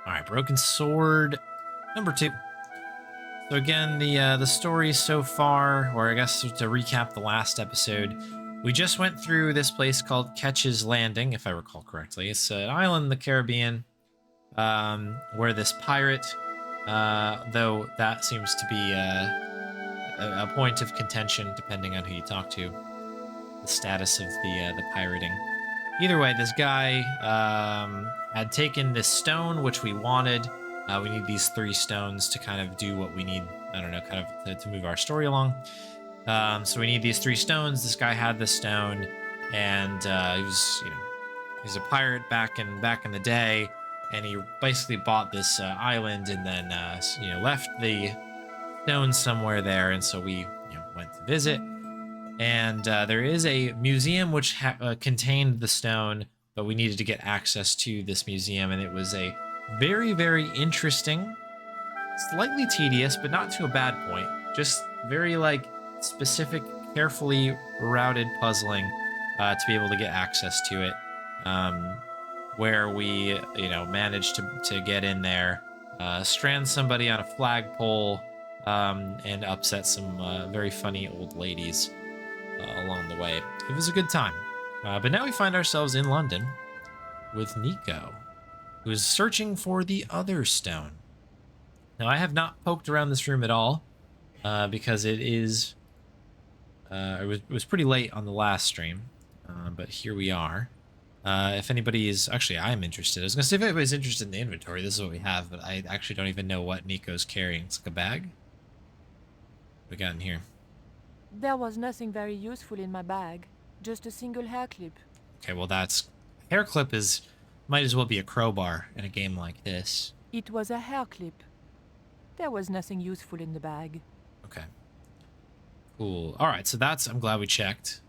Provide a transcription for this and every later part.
All right, Broken Sword number 2. So again, the story so far, or I guess to recap the last episode, we just went through this place called Ketch's Landing, if I recall correctly. It's an island in the Caribbean, where this pirate, though that seems to be a point of contention depending on who you talk to, the status of the pirating. Either way, this guy had taken this stone, which we wanted. We need these 3 stones to kind of do what we need. I don't know, kind of to move our story along. So we need these 3 stones. This guy had the stone, and he was, he's a pirate back in the day, and he basically bought this island and then left the stone somewhere there. And so we went to visit. And there is a museum which contained the stone, but we needed to get access to this museum, and it was a very, very interesting, slightly tedious, but not to a bad point. Just very specific, carefully routed puzzling to be able to get access to it. Where we, managed to get in there, strand somebody on a flagpole, and upset some very funny old ladies along the way. It was a good time. But now we find ourselves in London with Nico, who is searching for the other stone. Now, I have not poked around this room at all, because it was pretty late on the last stream, but here we are. If anybody is... Actually, I am interested. I was going to say if anybody's interested in the inventory, this is what we have, but I actually don't even know what Nico's carrying. It's like a bag. What we got in here? There was nothing very useful in my bag, just a single hair clip. Okay, well that's... Hair clip might as well be a crowbar in a game like this. It was a hair clip. There was nothing useful in the bag. Okay. Cool. All right, so I'm glad we checked.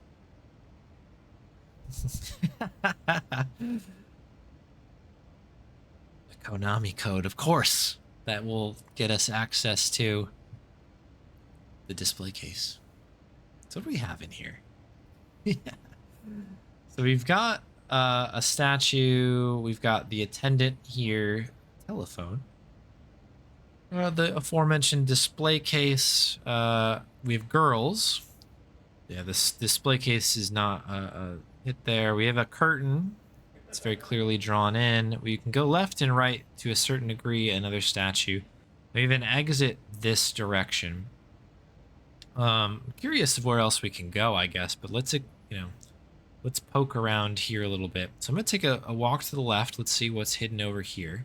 The Konami code, of course. That will get us access to the display case. So what do we have in here? So we've got a statue. We've got the attendant here. Telephone. The aforementioned display case. We have girls. Yeah, this display case is not hit there. We have a curtain. It's very clearly drawn in. We can go left and right to a certain degree. Another statue. We have an exit this direction. Curious of where else we can go, I guess, but let's poke around here a little bit. So I'm gonna take a walk to the left. Let's see what's hidden over here.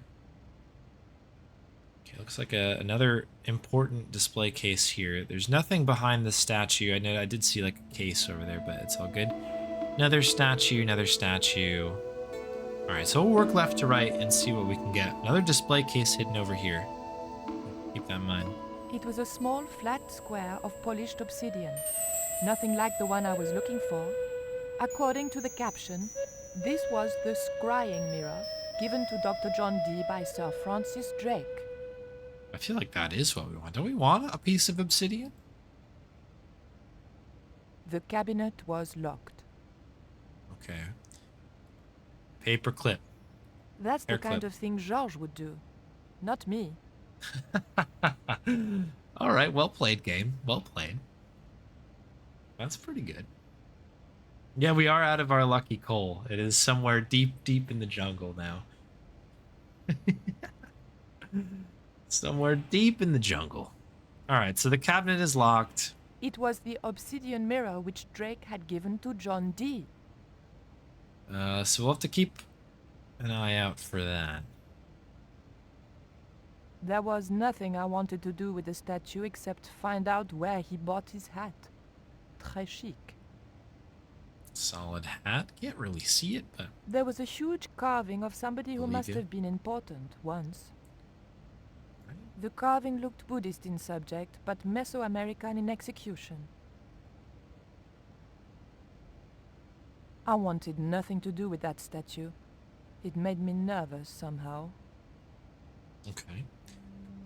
Okay, looks like another important display case here. There's nothing behind the statue. I know I did see like a case over there, but it's all good. Another statue, another statue. All right, so we'll work left to right and see what we can get. Another display case hidden over here. Keep that in mind. It was a small, flat square of polished obsidian. Nothing like the one I was looking for. According to the caption, this was the scrying mirror given to Dr. John Dee by Sir Francis Drake. I feel like that is what we want. Don't we want a piece of obsidian? The cabinet was locked. Okay. Paper clip. That's the Hair kind clip. of thing Georges would do. Not me. All right, well played, game. Well played. That's pretty good. Yeah, we are out of our lucky coal. It is somewhere deep, deep in the jungle now. Somewhere deep in the jungle. All right, so the cabinet is locked. It was the obsidian mirror which Drake had given to John Dee. So we'll have to keep an eye out for that. There was nothing I wanted to do with the statue except find out where he bought his hat. Très chic. Solid hat. Can't really see it, but... There was a huge carving of somebody who Believe must you. have been important once. The carving looked Buddhist in subject, but Mesoamerican in execution. I wanted nothing to do with that statue. It made me nervous somehow. Okay.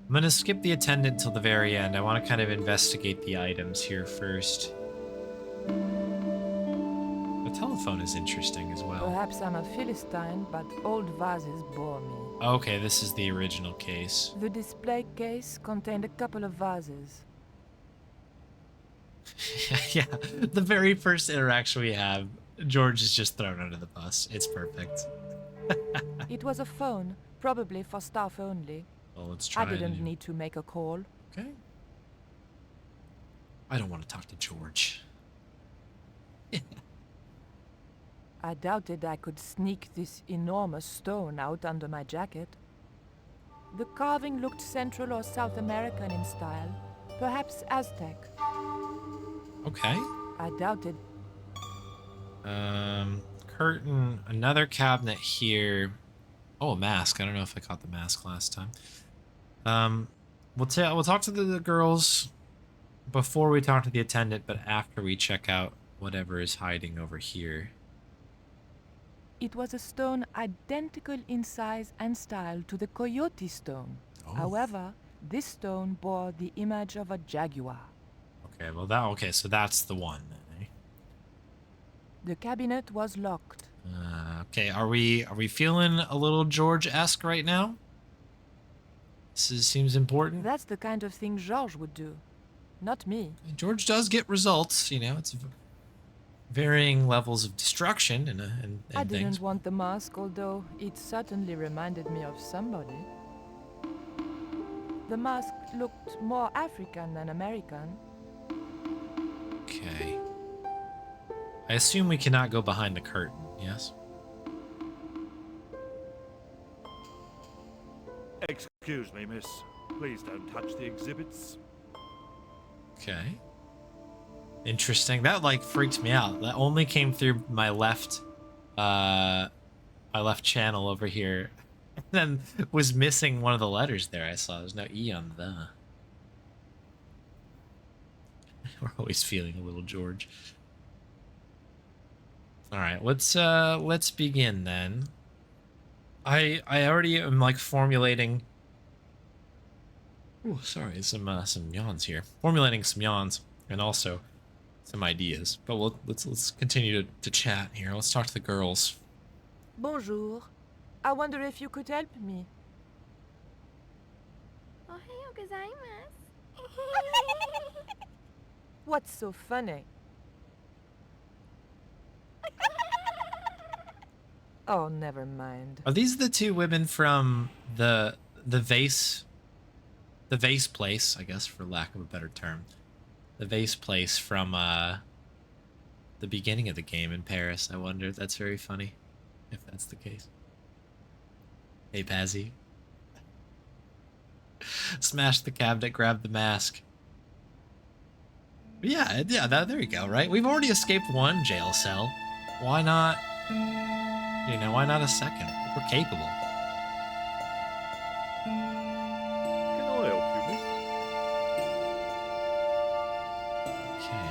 I'm gonna skip the attendant till the very end. I want to kind of investigate the items here first. The telephone is interesting as well. Perhaps I'm a Philistine, but old vases bore me. Okay, this is the original case. The display case contained a couple of vases. Yeah, the very first interaction we have, George is just thrown under the bus. It's perfect. It was a phone, probably for staff only. Well, let's try I didn't to... need to make a call. Okay. I don't want to talk to George. I doubted I could sneak this enormous stone out under my jacket. The carving looked Central or South American in style, perhaps Aztec. Okay. I doubted. Curtain, another cabinet here. Oh, a mask. I don't know if I caught the mask last time. We'll talk to the girls before we talk to the attendant, but after we check out whatever is hiding over here. It was a stone identical in size and style to the Coyote stone. Oh. However, this stone bore the image of a jaguar. Okay, well so that's the one then, eh? The cabinet was locked. Okay, are we feeling a little George-esque right now? Seems important. That's the kind of thing Georges would do, not me. George does get results, you know, it's varying levels of destruction and I things. didn't want the mask, although it certainly reminded me of somebody. The mask looked more African than American. Okay. I assume we cannot go behind the curtain, yes? Excuse me, miss. Please don't touch the exhibits. Okay. Interesting. That like freaked me out. That only came through my left channel over here. And then was missing one of the letters there I saw. There's no E on the. We're always feeling a little George. All right, let's begin then. I already am like formulating. Oh, sorry, some yawns here. Formulating some yawns and also some ideas. But let's continue to chat here. Let's talk to the girls. Bonjour. I wonder if you could help me. Ohayou gozaimasu. What's so funny? Oh, never mind. Are these the two women from the vase place, I guess, for lack of a better term? The vase place from the beginning of the game in Paris. I wonder. That's very funny, if that's the case. Hey, Pazzy. Smash the cabinet, grab the mask. Yeah, there you go, right? We've already escaped one jail cell. Why not, why not a second? We're capable. Can I help you, miss? Okay.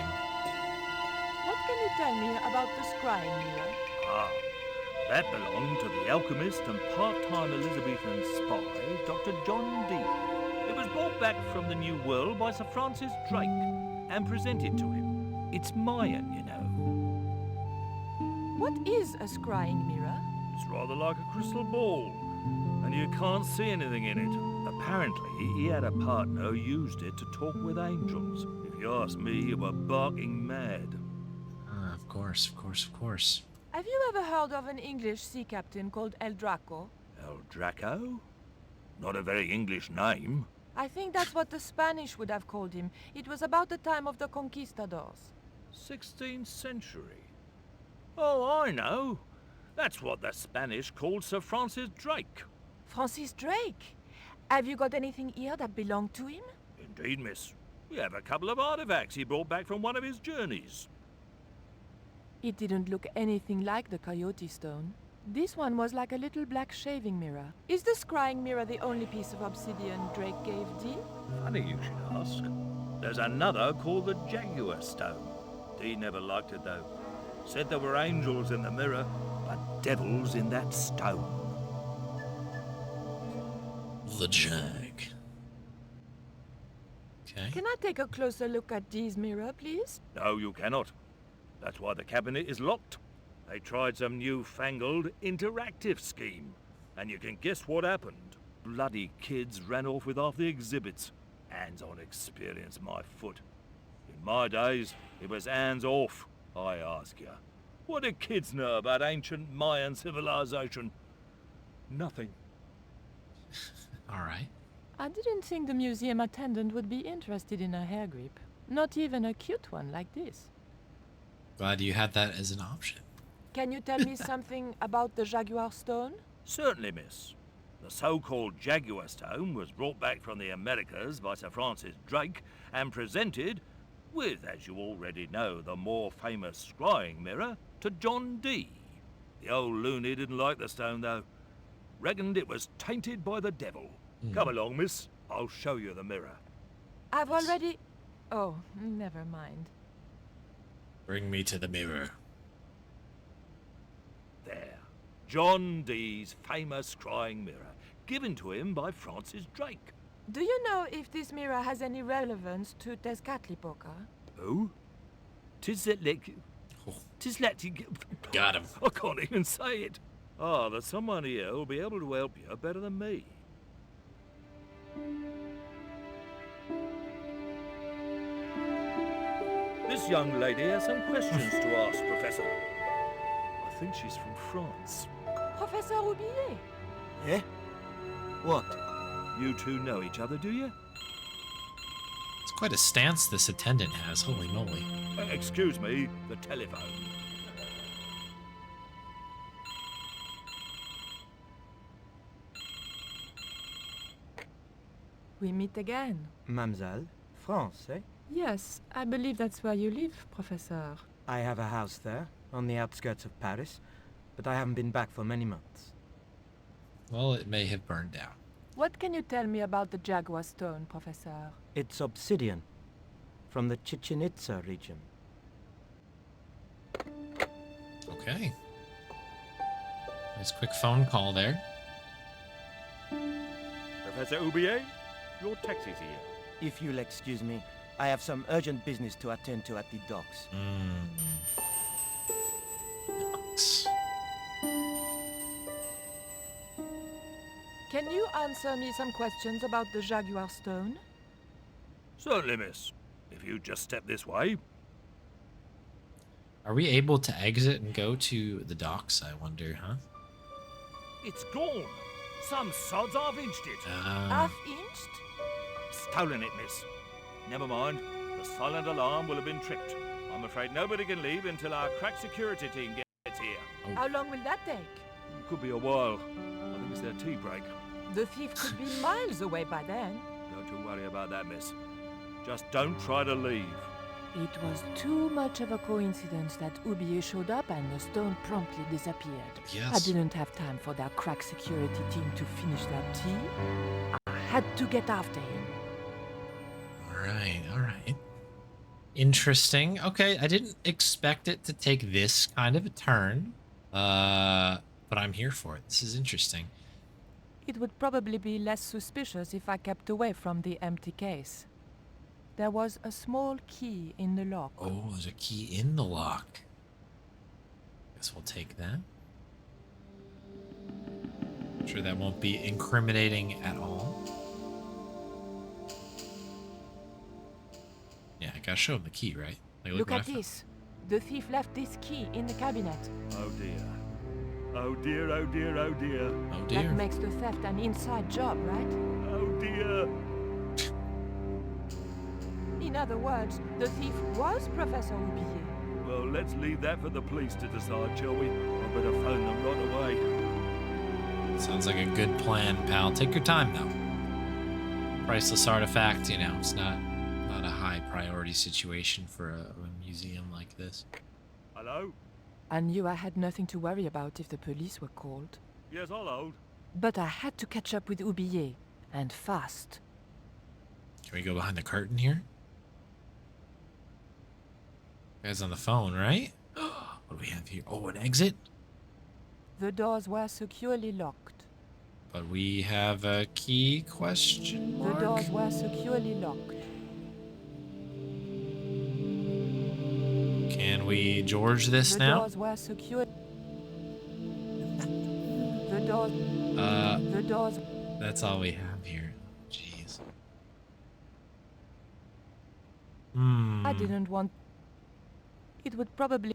What can you tell me about the scrying mirror? Ah, that belonged to the alchemist and part-time Elizabethan spy, Dr. John Dee. It was brought back from the New World by Sir Francis Drake and presented to him. It's Mayan, you know. What is a scrying mirror? It's rather like a crystal ball, and you can't see anything in it. Apparently, he had a partner who used it to talk with angels. If you ask me, you were barking mad. Of course. Have you ever heard of an English sea captain called El Draco? El Draco? Not a very English name. I think that's what the Spanish would have called him. It was about the time of the conquistadors. 16th century. Oh, I know. That's what the Spanish called Sir Francis Drake. Francis Drake? Have you got anything here that belonged to him? Indeed, miss. We have a couple of artifacts he brought back from one of his journeys. It didn't look anything like the Coyote stone. This one was like a little black shaving mirror. Is the scrying mirror the only piece of obsidian Drake gave Dee? Funny you should ask. There's another called the Jaguar Stone. Dee never liked it, though. Said there were angels in the mirror, but devils in that stone. The Jag. Okay. Can I take a closer look at Dee's mirror, please? No, you cannot. That's why the cabinet is locked. They tried some newfangled interactive scheme. And you can guess what happened. Bloody kids ran off with half the exhibits. Hands-on experience, my foot. In my days, it was hands off, I ask you. What do kids know about ancient Mayan civilization? Nothing. All right. I didn't think the museum attendant would be interested in a hair grip. Not even a cute one like this. Glad you had that as an option. Can you tell me something about the Jaguar Stone? Certainly, miss. The so-called Jaguar Stone was brought back from the Americas by Sir Francis Drake and presented, with, as you already know, the more famous scrying mirror, to John Dee. The old loony didn't like the stone, though. Reckoned it was tainted by the devil. Come along, miss. I'll show you the mirror. I've already... Oh, never mind. Bring me to the mirror. There. John Dee's famous scrying mirror, given to him by Francis Drake. Do you know if this mirror has any relevance to Tezcatlipoca? Who? Oh, Tizlet... got him. I can't even say it. Ah, there's someone here who'll be able to help you better than me. This young lady has some questions to ask, Professor. I think she's from France. Professor Roubillier? Eh? What? You two know each other, do you? It's quite a stance this attendant has. Holy moly. Excuse me, the telephone. We meet again. Mademoiselle, France, eh? Yes, I believe that's where you live, Professor. I have a house there, on the outskirts of Paris, but I haven't been back for many months. Well, it may have burned down. What can you tell me about the Jaguar Stone, Professor? It's obsidian, from the Chichen Itza region. Okay. Nice quick phone call there. Professor Roubillier, your taxi's here. If you'll excuse me, I have some urgent business to attend to at the docks. Knocks. Can you answer me some questions about the Jaguar Stone? Certainly, miss. If you just step this way. Are we able to exit and go to the docks, I wonder, huh? It's gone. Some sods half-inched it. Half-inched? Stolen it, miss. Never mind. The silent alarm will have been tripped. I'm afraid nobody can leave until our crack security team gets here. How long will that take? Could be a while. I think it's their tea break. The thief could be miles away by then. Don't you worry about that, miss. Just don't try to leave. It was too much of a coincidence that Roubillier showed up and the stone promptly disappeared. Yes. I didn't have time for their crack security team to finish their tea. I had to get after him. All right. Interesting. Okay, I didn't expect it to take this kind of a turn, but I'm here for it. This is interesting. It would probably be less suspicious if I kept away from the empty case. There was a small key in the lock. Oh, there's a key in the lock. Guess we'll take that. I'm sure that won't be incriminating at all. Yeah, I gotta show him the key, right? Like, Look what at I found. this. The thief left this key in the cabinet. Oh dear. Oh dear, oh dear, oh dear. Oh That dear. makes the theft an inside job, right? Oh dear. In other words, the thief was Professor Roubillier. Well, let's leave that for the police to decide, shall we? I better phone them right away. Sounds like a good plan, pal. Take your time, though. Priceless artifact, you know, it's not a high priority situation for a museum like this. Hello? I knew I had nothing to worry about if the police were called. Yes, I'll hold. But I had to catch up with Roubillier, and fast. Can we go behind the curtain here? Guy's on the phone, right? What do we have here? Oh, an exit? The doors were securely locked. But we have a key question The mark? doors were securely locked. Can we George this The now? doors were secure. The doors. The doors. That's all we have here. Jeez. I didn't want. It would probably.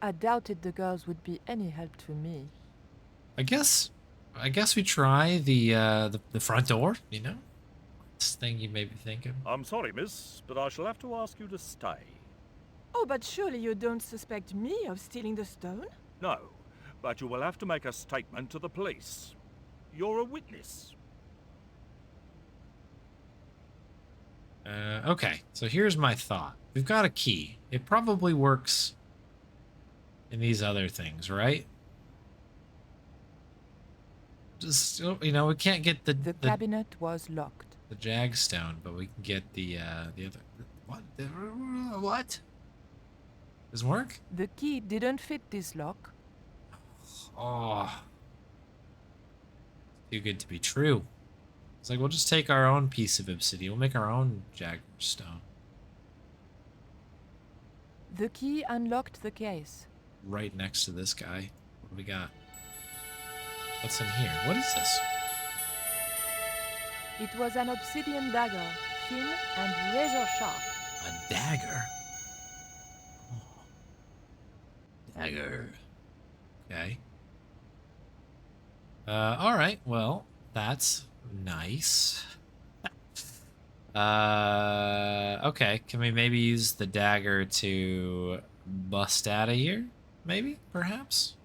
I doubted the girls would be any help to me. I guess we try the front door, you know? This thing you may be thinking. I'm sorry, miss, but I shall have to ask you to stay. Oh, but surely you don't suspect me of stealing the stone? No, but you will have to make a statement to the police. You're a witness. Okay, so here's my thought. We've got a key. It probably works in these other things, right? Just, you know, we can't get the cabinet was locked. The Jagstone, but we can get the other. What? What? Doesn't work? The key didn't fit this lock. Oh. Too good to be true. It's like, we'll just take our own piece of obsidian. We'll make our own Jagstone. The key unlocked the case. Right next to this guy. What do we got? What's in here? What is this? It was an obsidian dagger, thin and razor sharp. A dagger? Oh. Dagger. Okay. Alright, well, that's nice. Okay, can we maybe use the dagger to bust out of here? Maybe? Perhaps?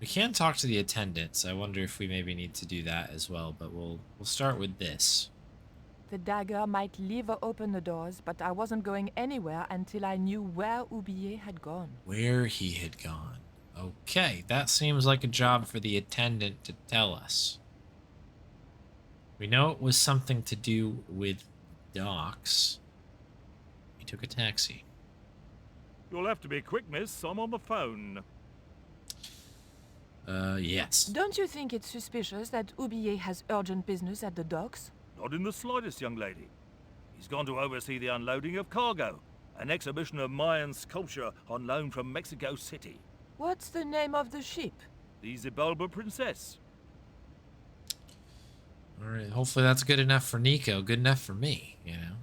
We can talk to the attendants. I wonder if we maybe need to do that as well, but we'll start with this. The dagger might leave or open the doors, but I wasn't going anywhere until I knew where Oublié had gone. Where he had gone. Okay, that seems like a job for the attendant to tell us. We know it was something to do with docks. He took a taxi. You'll have to be quick, miss. I'm on the phone. Yes. Don't you think it's suspicious that Oublié has urgent business at the docks? Not in the slightest, young lady. He's gone to oversee the unloading of cargo, an exhibition of Mayan sculpture on loan from Mexico City. What's the name of the ship? The Xibalba Princess. Alright, hopefully that's good enough for Nico. Good enough for me, you know?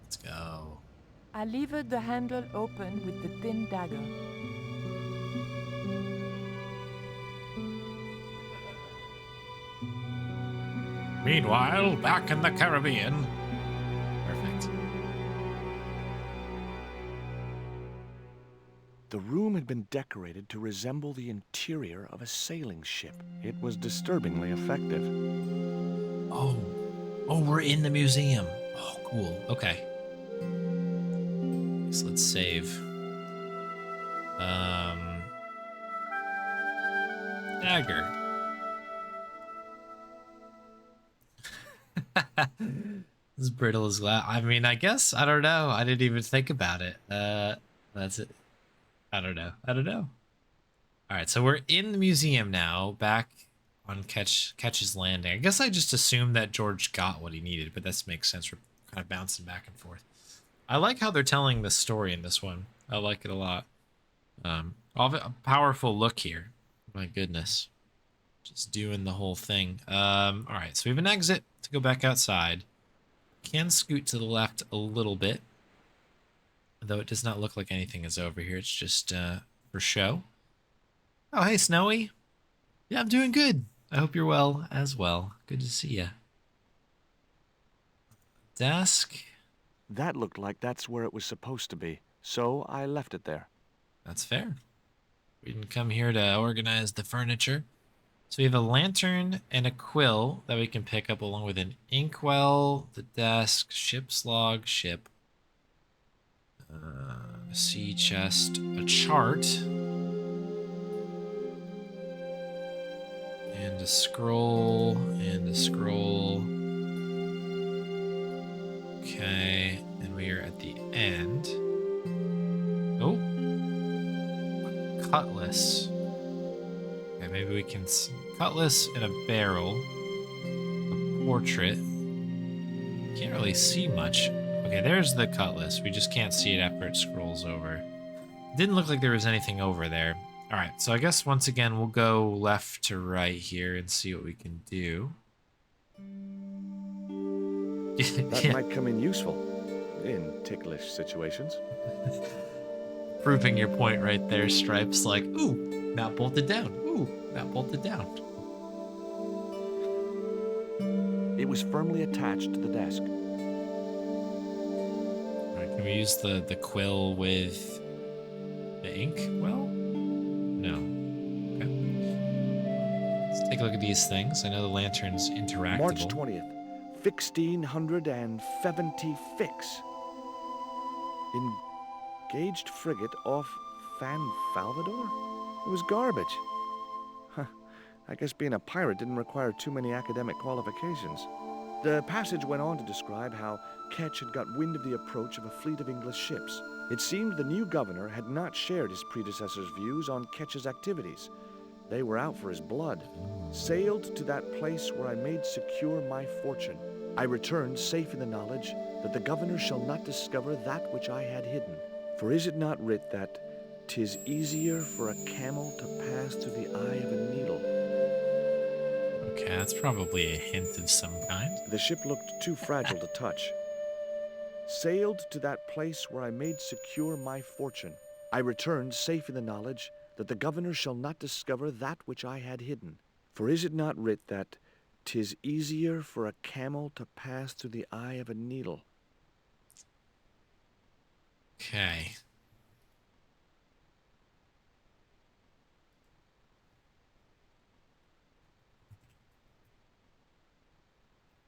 Let's go. I levered the handle open with the thin dagger. Meanwhile, back in the Caribbean. Perfect. The room had been decorated to resemble the interior of a sailing ship. It was disturbingly effective. Oh, we're in the museum. Oh, cool. Okay. So let's save. Dagger. As brittle as glass. I mean, I guess, I don't know. I didn't even think about it. That's it. I don't know. All right, so we're in the museum now, back on Ketch's Landing. I guess I just assumed that George got what he needed, but this makes sense. We're kind of bouncing back and forth. I like how they're telling the story in this one. I like it a lot. A powerful look here. My goodness. Just doing the whole thing. All right, so we have an exit to go back outside. Can scoot to the left a little bit. Though it does not look like anything is over here. It's just for show. Oh, hey, Snowy. Yeah, I'm doing good. I hope you're well as well. Good to see you. Desk. That looked like that's where it was supposed to be, so I left it there. That's fair. We didn't come here to organize the furniture. So we have a lantern and a quill that we can pick up along with an inkwell, the desk, ship's log, ship, a sea chest, a chart, and a scroll, Okay, and we are at the end. Oh. cutlass. Okay, maybe we can... Cutlass in a barrel. A portrait. Can't really see much. Okay, there's the cutlass. We just can't see it after it scrolls over. Didn't look like there was anything over there. Alright, so I guess once again we'll go left to right here and see what we can do. That might come in useful in ticklish situations. Proving your point right there, Stripes. Like, ooh, not bolted down. Ooh, not bolted down. It was firmly attached to the desk. Alright, can we use the quill with the ink? Well, no. Okay. Let's take a look at these things. I know the lantern's interactable. March 20th, 1670 fix. Engaged frigate off Fan Falvador? It was garbage. Huh. I guess being a pirate didn't require too many academic qualifications. The passage went on to describe how Ketch had got wind of the approach of a fleet of English ships. It seemed the new governor had not shared his predecessor's views on Ketch's activities. They were out for his blood. Sailed to that place where I made secure my fortune. I returned safe in the knowledge that the governor shall not discover that which I had hidden. For is it not writ that 'tis easier for a camel to pass through the eye of a needle? Okay, that's probably a hint of some kind. The ship looked too fragile to touch. Sailed to that place where I made secure my fortune. I returned safe in the knowledge that the governor shall not discover that which I had hidden. For is it not writ that 'tis easier for a camel to pass through the eye of a needle? Okay.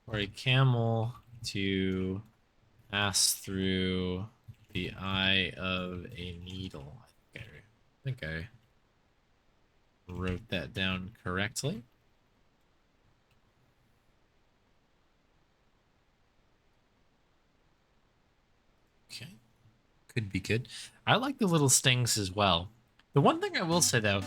For a camel to pass through the eye of a needle. I think I wrote that down correctly. Okay. Could be good. I like the little stings as well. The one thing I will say though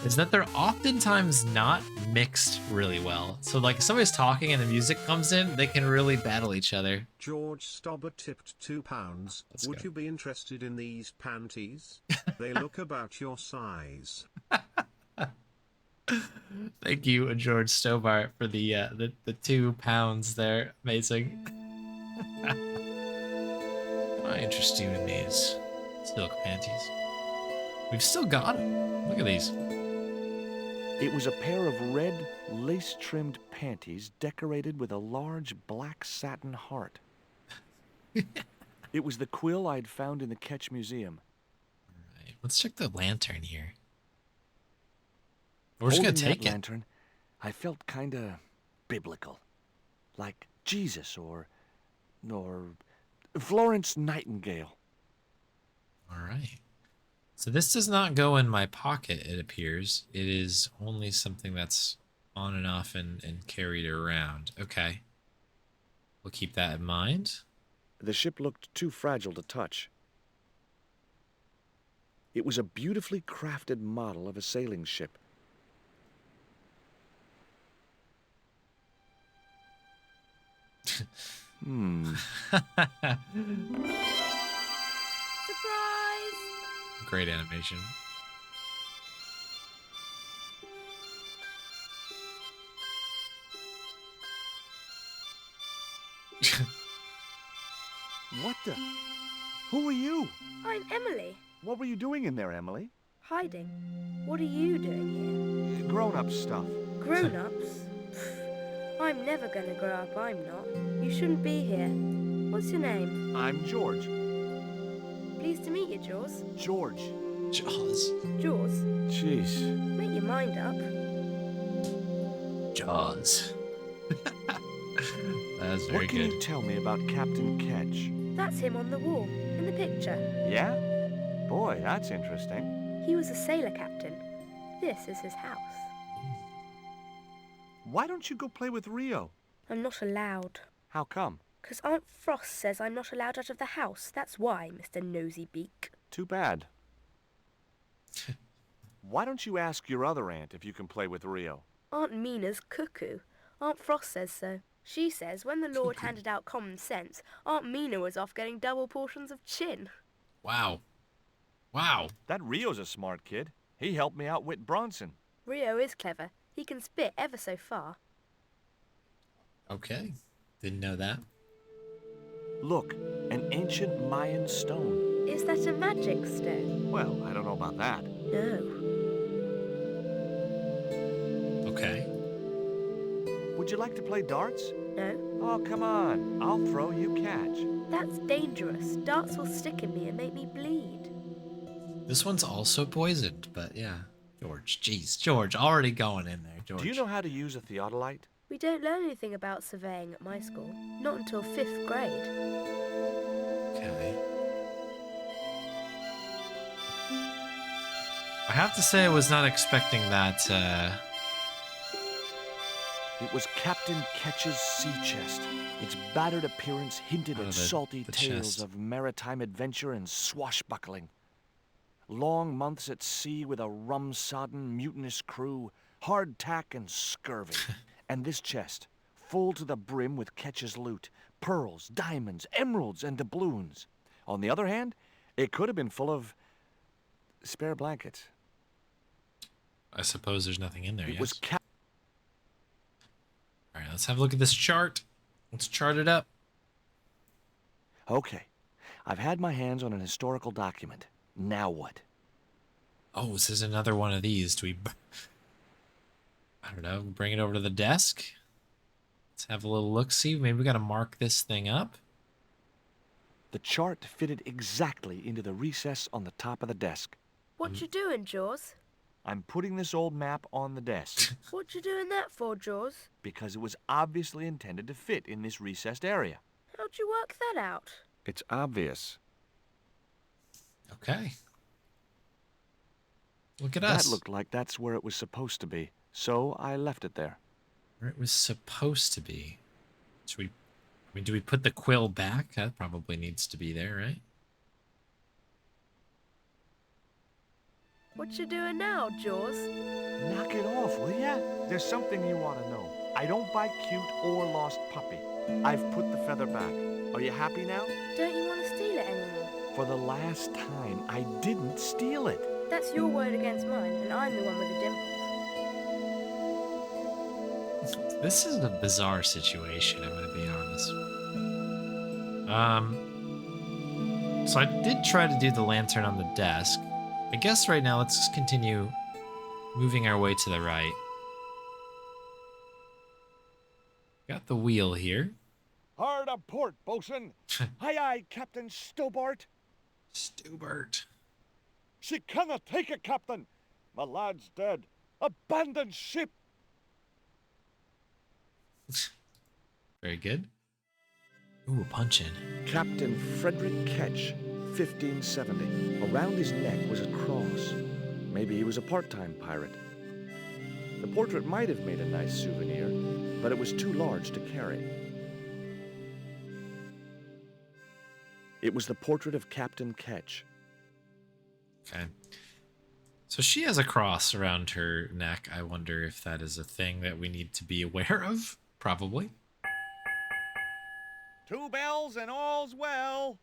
is that they're oftentimes not mixed really well. So like if somebody's talking and the music comes in, they can really battle each other. George Stobber tipped £2. Let's Would go. you be interested in these panties? They look about your size. Thank you, George Stobart, for the £2 there. Amazing. Am I interested in these silk panties? We've still got them. Look at these. It was a pair of red, lace-trimmed panties decorated with a large black satin heart. It was the quill I'd found in the Ketch Museum. All right, let's check the lantern here. We're just Holding gonna take that it. lantern, I felt kinda biblical. Like Jesus or Florence Nightingale. All right. So this does not go in my pocket, it appears. It is only something that's on and off and carried around. Okay. We'll keep that in mind. The ship looked too fragile to touch. It was a beautifully crafted model of a sailing ship. Surprise! Great animation. What the? Who are you? I'm Emily. What were you doing in there, Emily? Hiding. What are you doing Grown-up stuff. here? Grown-ups? Pff, I'm never gonna grow up, I'm not. You shouldn't be here. What's your name? I'm George. Pleased to meet you, Jaws. George. Jaws. Jaws, Jeez. make your mind up. Jaws. That's very What can good. you tell me about Captain Ketch? That's him on the wall, in the picture. Yeah? Boy, that's interesting. He was a sailor captain. This is his house. Why don't you go play with Rio? I'm not allowed. How come? 'Cause Aunt Frost says I'm not allowed out of the house. That's why, Mr. Nosy Beak. Too bad. Why don't you ask your other aunt if you can play with Rio? Aunt Mina's cuckoo. Aunt Frost says so. She says when the Lord handed out common sense, Aunt Mina was off getting double portions of chin. Wow. Wow. That Rio's a smart kid. He helped me outwit Bronson. Rio is clever. He can spit ever so far. Okay. Didn't know that. Look, an ancient Mayan stone. Is that a magic stone? Well, I don't know about that. No. Okay. Would you like to play darts? No. Oh, come on. I'll throw, you catch. That's dangerous. Darts will stick in me and make me bleed. This one's also poisoned, but yeah. George, jeez, George, already going in there, George. Do you know how to use a theodolite? We don't learn anything about surveying at my school. Not until 5th grade. Okay. I have to say I was not expecting that, It was Captain Ketch's sea chest. Its battered appearance hinted Oh, at the salty tales chest. of maritime adventure and swashbuckling. Long months at sea with a rum-sodden, mutinous crew, hardtack and scurvy. And this chest, full to the brim with Ketch's loot, pearls, diamonds, emeralds, and doubloons. On the other hand, it could have been full of spare blankets. I suppose there's nothing in there, It yes? was All right, let's have a look at this chart. Let's chart it up. Okay, I've had my hands on an historical document. Now what? Oh, this is another one of these. Do we... I don't know, bring it over to the desk? Let's have a little look-see. Maybe we got to mark this thing up. The chart fitted exactly into the recess on the top of the desk. What you doing, Jaws? I'm putting this old map on the desk What you doing that for, Jaws? because it was obviously intended to fit in this recessed area. How'd you work that out? It's obvious. Okay. Look at us. That looked like that's where it was supposed to be, so I left it there. Where it was supposed to be. Should we... I mean, do we put the quill back? That probably needs to be there, right? What you doing now, Jaws? Knock it off, will ya? There's something you ought to know. I don't buy cute or lost puppy. I've put the feather back. Are you happy now? Don't you want to steal it anymore? For the last time, I didn't steal it. That's your word against mine, and I'm the one with the dimples. This is a bizarre situation, I'm going to be honest. So I did try to do the lantern on the desk. I guess right now let's just continue moving our way to the right. Got the wheel here. Hard a port, bosun. Aye, aye, Captain Stobart. Stubert. She cannot take it, Captain. My lad's dead. Abandon ship. Very good. Ooh, a punch in. Captain Frederick Ketch, 1570. Around his neck was a cross. Maybe he was a part-time pirate. The portrait might have made a nice souvenir, but it was too large to carry. It was the portrait of Captain Ketch. Okay. So she has a cross around her neck. I wonder if that is a thing that we need to be aware of. Probably. 2 bells and all's well.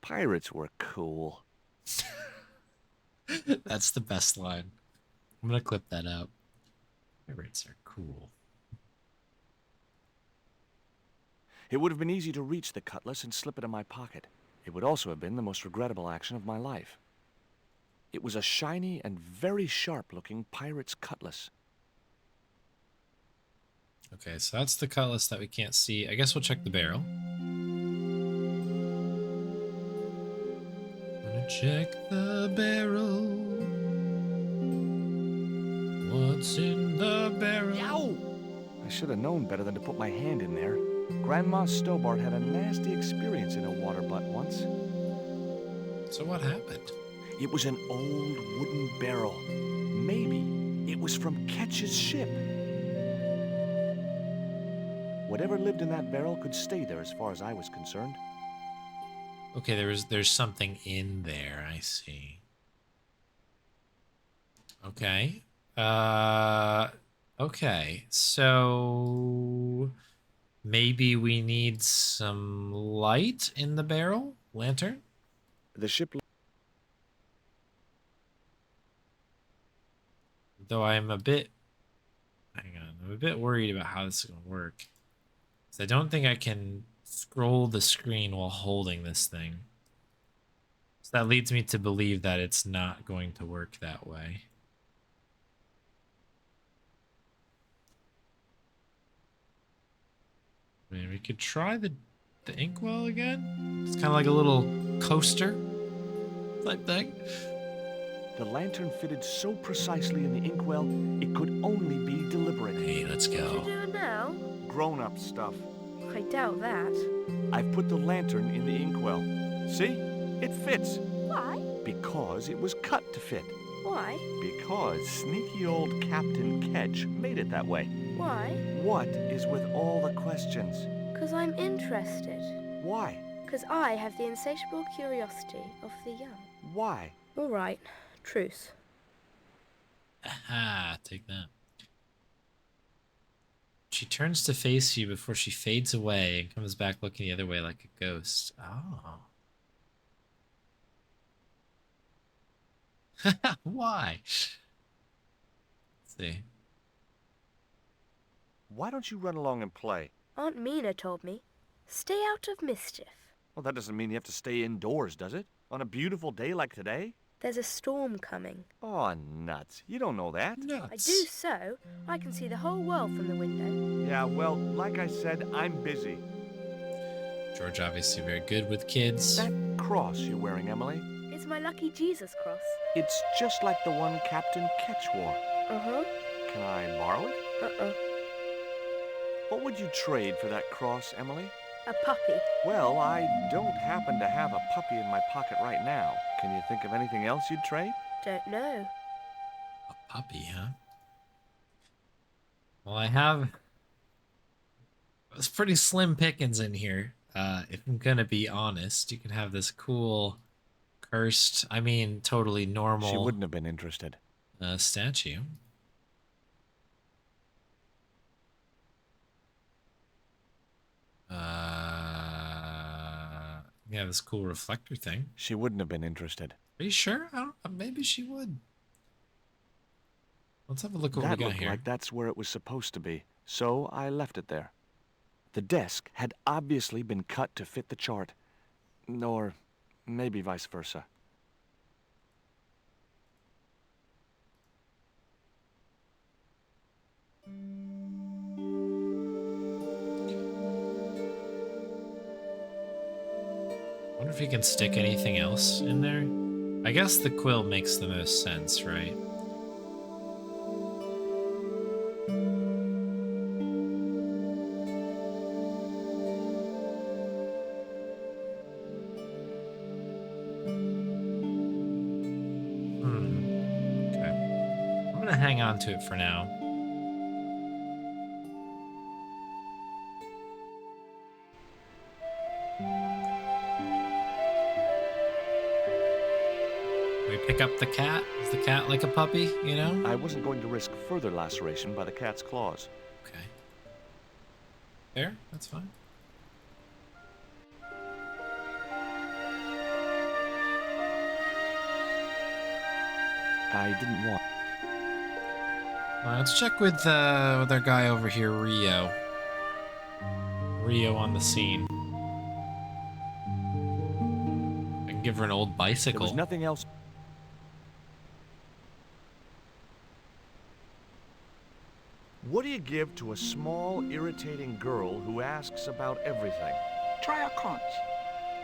Pirates were cool. That's the best line. I'm going to clip that out. Pirates are cool. It would have been easy to reach the cutlass and slip it in my pocket. It would also have been the most regrettable action of my life. It was a shiny and very sharp-looking pirate's cutlass. Okay, so that's the cutlass that we can't see. I guess we'll check the barrel. Gonna check the barrel. What's in the barrel? Yow! I should have known better than to put my hand in there. Grandma Stobart had a nasty experience in a water butt once. So what happened? It was an old wooden barrel. Maybe it was from Ketch's ship. Whatever lived in that barrel could stay there as far as I was concerned. Okay, there's something in there, I see. Okay. Okay. So maybe we need some light in the barrel? Lantern? The ship. Though I'm a bit... Hang on. I'm a bit worried about how this is going to work. 'Cause I don't think I can scroll the screen while holding this thing. So that leads me to believe that it's not going to work that way. I mean, we could try the inkwell again. It's kind of like a little coaster type thing. The lantern fitted so precisely in the inkwell, it could only be deliberate. Hey, let's What you go. doing now? Grown-up stuff. I doubt that. I've put the lantern in the inkwell. See? It fits. Why? Because it was cut to fit. Why? Because sneaky old Captain Ketch made it that way. Why? What is with all the questions? 'Cause I'm interested. Why? 'Cause I have the insatiable curiosity of the young. Why? All right. Truce. Aha, take that. She turns to face you before she fades away and comes back looking the other way like a ghost. Oh. Why? Let's see. Why don't you run along and play? Aunt Mina told me, stay out of mischief. Well, that doesn't mean you have to stay indoors, does it? On a beautiful day like today? There's a storm coming. Oh, nuts. You don't know that. I do so. I can see the whole world from the window. Yeah, well, like I said, I'm busy. George obviously very good with kids. That cross you're wearing, Emily, It's my lucky Jesus cross. it's just like the one Captain Ketch wore. Uh-huh. Can I borrow it? Uh-uh. What would you trade for that cross, Emily? A puppy. Well, I don't happen to have a puppy in my pocket right now. Can you think of anything else you'd trade? Don't know. A puppy, huh? Well, I have... It's pretty slim pickings in here. If I'm gonna be honest, you can have this cool, cursed, I mean, totally normal She wouldn't have been interested. statue. Yeah, this cool reflector thing. She wouldn't have been interested. Are you sure? I don't, maybe she would. Let's have a look what That we got looked here. like that's where it was supposed to be, so I left it there. The desk had obviously been cut to fit the chart. Or maybe vice versa. I wonder if you can stick anything else in there. I guess the quill makes the most sense, right? Okay. I'm gonna hang on to it for now. We pick up the cat. Is the cat like a puppy, you know? I wasn't going to risk further laceration by the cat's claws. Okay. There? That's fine. I didn't want... Let's check with our guy over here, Rio. Rio on the scene. I can give her an old There bicycle. was nothing else... What do you give to a small, irritating girl who asks about everything? Try a conch.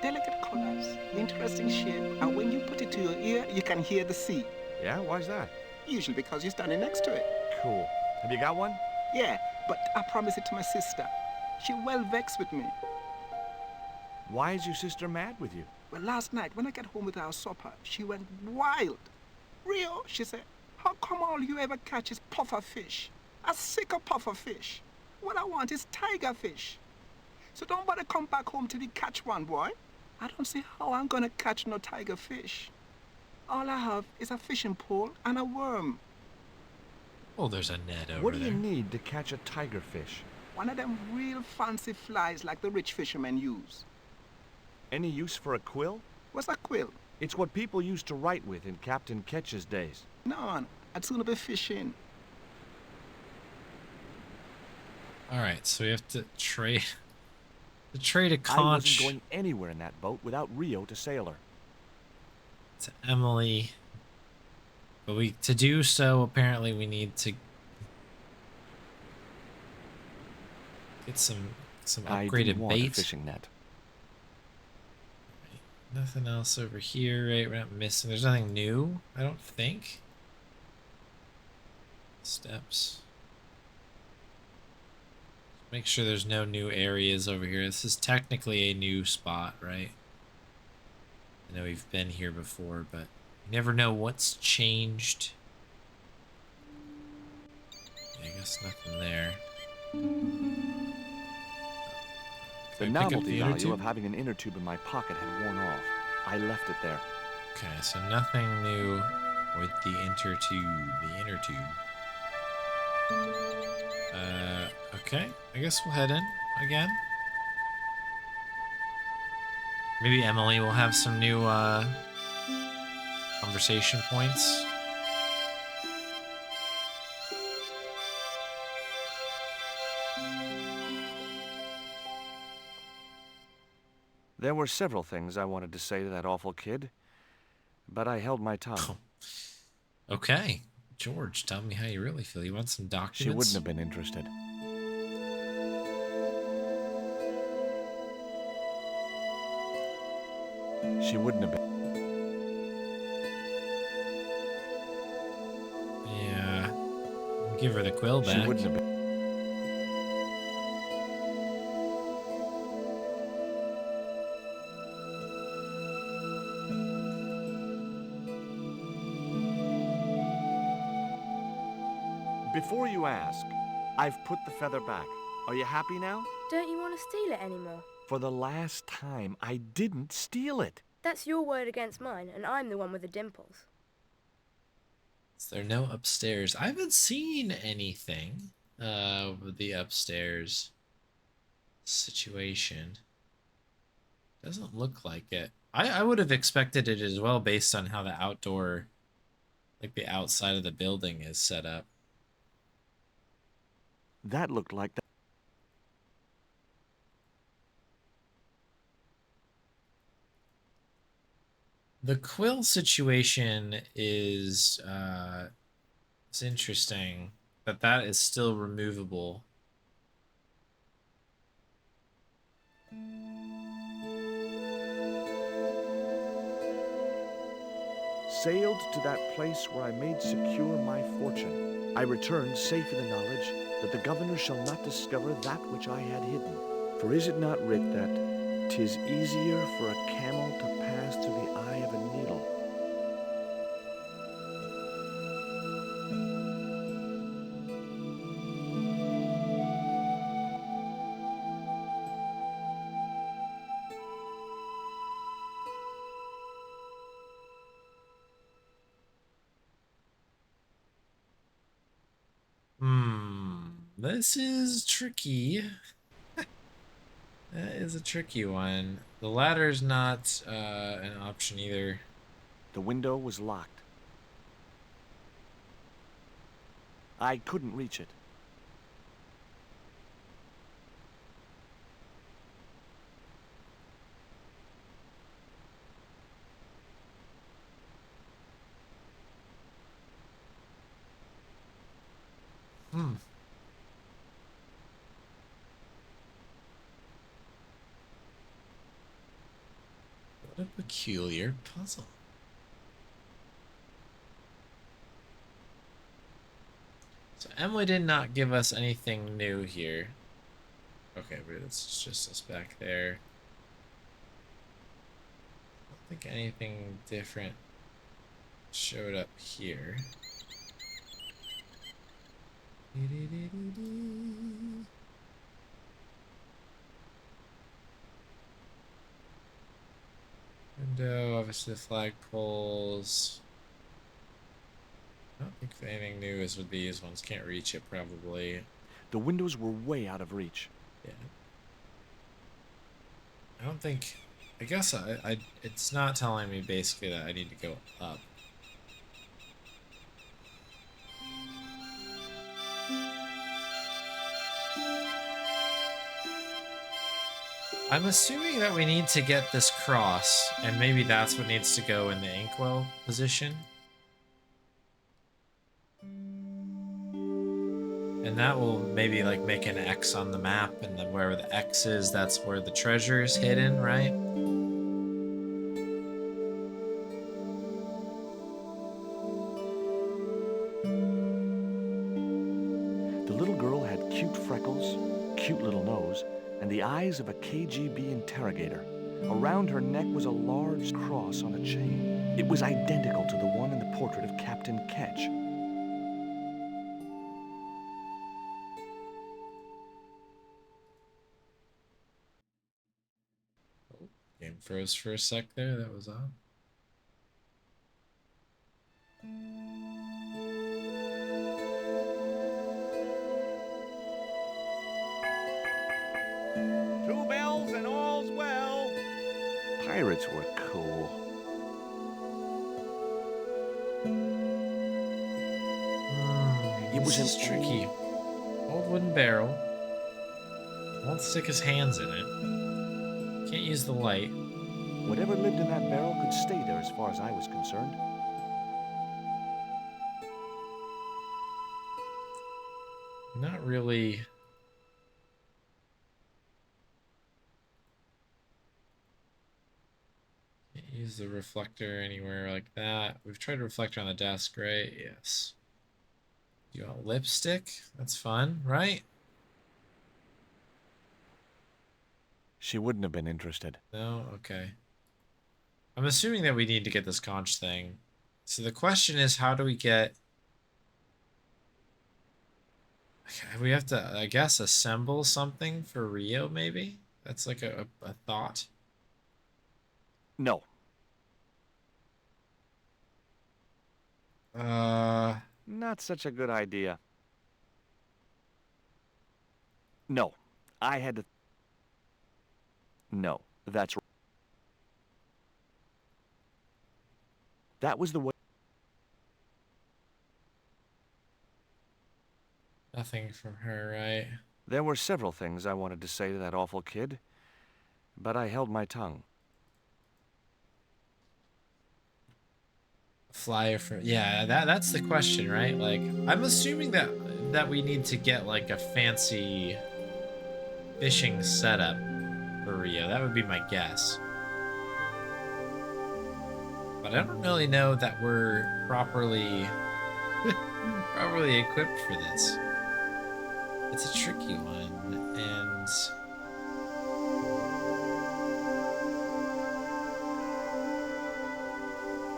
Delicate colors, interesting shape, and when you put it to your ear, you can hear the sea. Yeah, why's that? Usually because you're standing next to it. Cool. Have you got one? Yeah, but I promised it to my sister. She well vexed with me. Why is your sister mad with you? Well, last night when I got home with our supper, she went wild. Rio, she said, how come all you ever catch is puffer fish? A sicker puffer fish. What I want is tiger fish. So don't bother come back home till you catch one, boy. I don't see how I'm gonna catch no tiger fish. All I have is a fishing pole and a worm. Oh, there's a net over What do there. you need to catch a tigerfish? One of them real fancy flies like the rich fishermen use. Any use for a quill? What's a quill? It's what people used to write with in Captain Ketch's days. None. I'd sooner be fishing. Alright, so we have to trade... to trade a I conch wasn't going anywhere in that boat without Rio to sail her. to Emily. But to do so, apparently we need to get some I upgraded didn't want a bait. fishing net. Nothing else over here, right? We're not missing. There's nothing new, I don't think. Steps. Make sure there's no new areas over here. This is technically a new spot, right? I know we've been here before, but you never know what's changed. Yeah, I guess nothing there. The Can I pick up novelty the inner value tube? of having an inner tube in my pocket had worn off. I left it there. Okay, so nothing new with the inner tube. Okay, I guess we'll head in again. Maybe Emily will have some new conversation points. There were several things I wanted to say to that awful kid, but I held my tongue. Okay, George, tell me how you really feel. You want some documents? She wouldn't have been interested. She wouldn't have been. Yeah. Give her the quill back. She wouldn't have been. Before you ask, I've put the feather back. Are you happy now? Don't you want to steal it anymore? For the last time, I didn't steal it. That's your word against mine, and I'm the one with the dimples. Is there no upstairs? I haven't seen anything with the upstairs situation. Doesn't look like it. I would have expected it as well based on how the outdoor, like the outside of the building is set up. That looked like that. The quill situation is it's interesting that is still removable. Sailed to that place where I made secure my fortune. I returned safe in the knowledge that the governor shall not discover that which I had hidden. For is it not writ that 'tis easier for a camel to pass through the eye of a needle? This is tricky. That is a tricky one. The ladder's not an option either. The window was locked. I couldn't reach it. What a peculiar puzzle. So Emily did not give us anything new here. Okay, but it's just us back there. I don't think anything different showed up here. Window, obviously the flagpoles. I don't think anything new is with these ones. Can't reach it, probably. The windows were way out of reach. Yeah. I don't think... I guess it's not telling me basically that I need to go up. I'm assuming that we need to get this cross, and maybe that's what needs to go in the inkwell position. And that will maybe like make an X on the map, and then wherever the X is, that's where the treasure is hidden, right? The little girl had cute freckles, cute little nose, and the eyes of a KGB interrogator. Around her neck was a large cross on a chain. It was identical to the one in the portrait of Captain Ketch. Game froze for a sec there, that was odd. Two bells and all's well. Pirates were cool. It was This is tricky. Old wooden barrel. Won't stick his hands in it. Can't use the light. Whatever lived in that barrel could stay there as far as I was concerned. Not really. Can't use the reflector anywhere like that. We've tried reflector on the desk, right? Yes. You want lipstick? That's fun, right? She wouldn't have been interested. No? Okay. I'm assuming that we need to get this conch thing. So the question is, how do we get... Okay, we have to, I guess, assemble something for Rio, maybe? That's like a thought. No. Not such a good idea. No. I had to... No, that's... That was the way... Nothing from her, right? There were several things I wanted to say to that awful kid, but I held my tongue. Flyer for... Yeah, that's the question, right? Like, I'm assuming that we need to get, like, a fancy fishing setup for Rio. That would be my guess. But I don't really know that we're properly equipped for this. It's a tricky one, and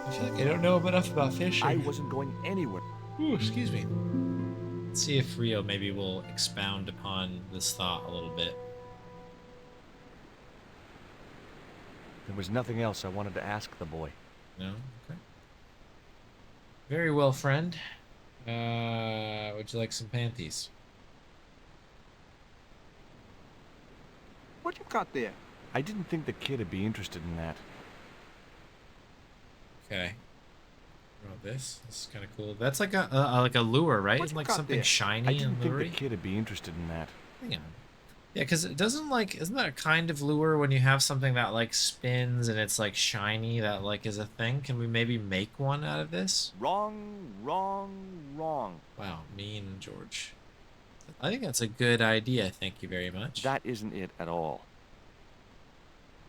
I feel like I don't know enough about fishing. I wasn't going anywhere. Ooh, excuse me. Let's see if Rio maybe will expound upon this thought a little bit. There was nothing else I wanted to ask the boy. No? Okay. Very well, friend. Would you like some panties? What you got there? I didn't think the kid would be interested in that. Okay. What about this? This is kind of cool. That's like a lure, right? What Isn't you like got something there? shiny I didn't and think the lury? kid would be interested in that. Hang on. Yeah, because it doesn't like, isn't that a kind of lure when you have something that like spins and it's like shiny that like is a thing? Can we maybe make one out of this? Wrong, wrong, wrong. Wow, mean George. I think that's a good idea. Thank you very much. That isn't it at all.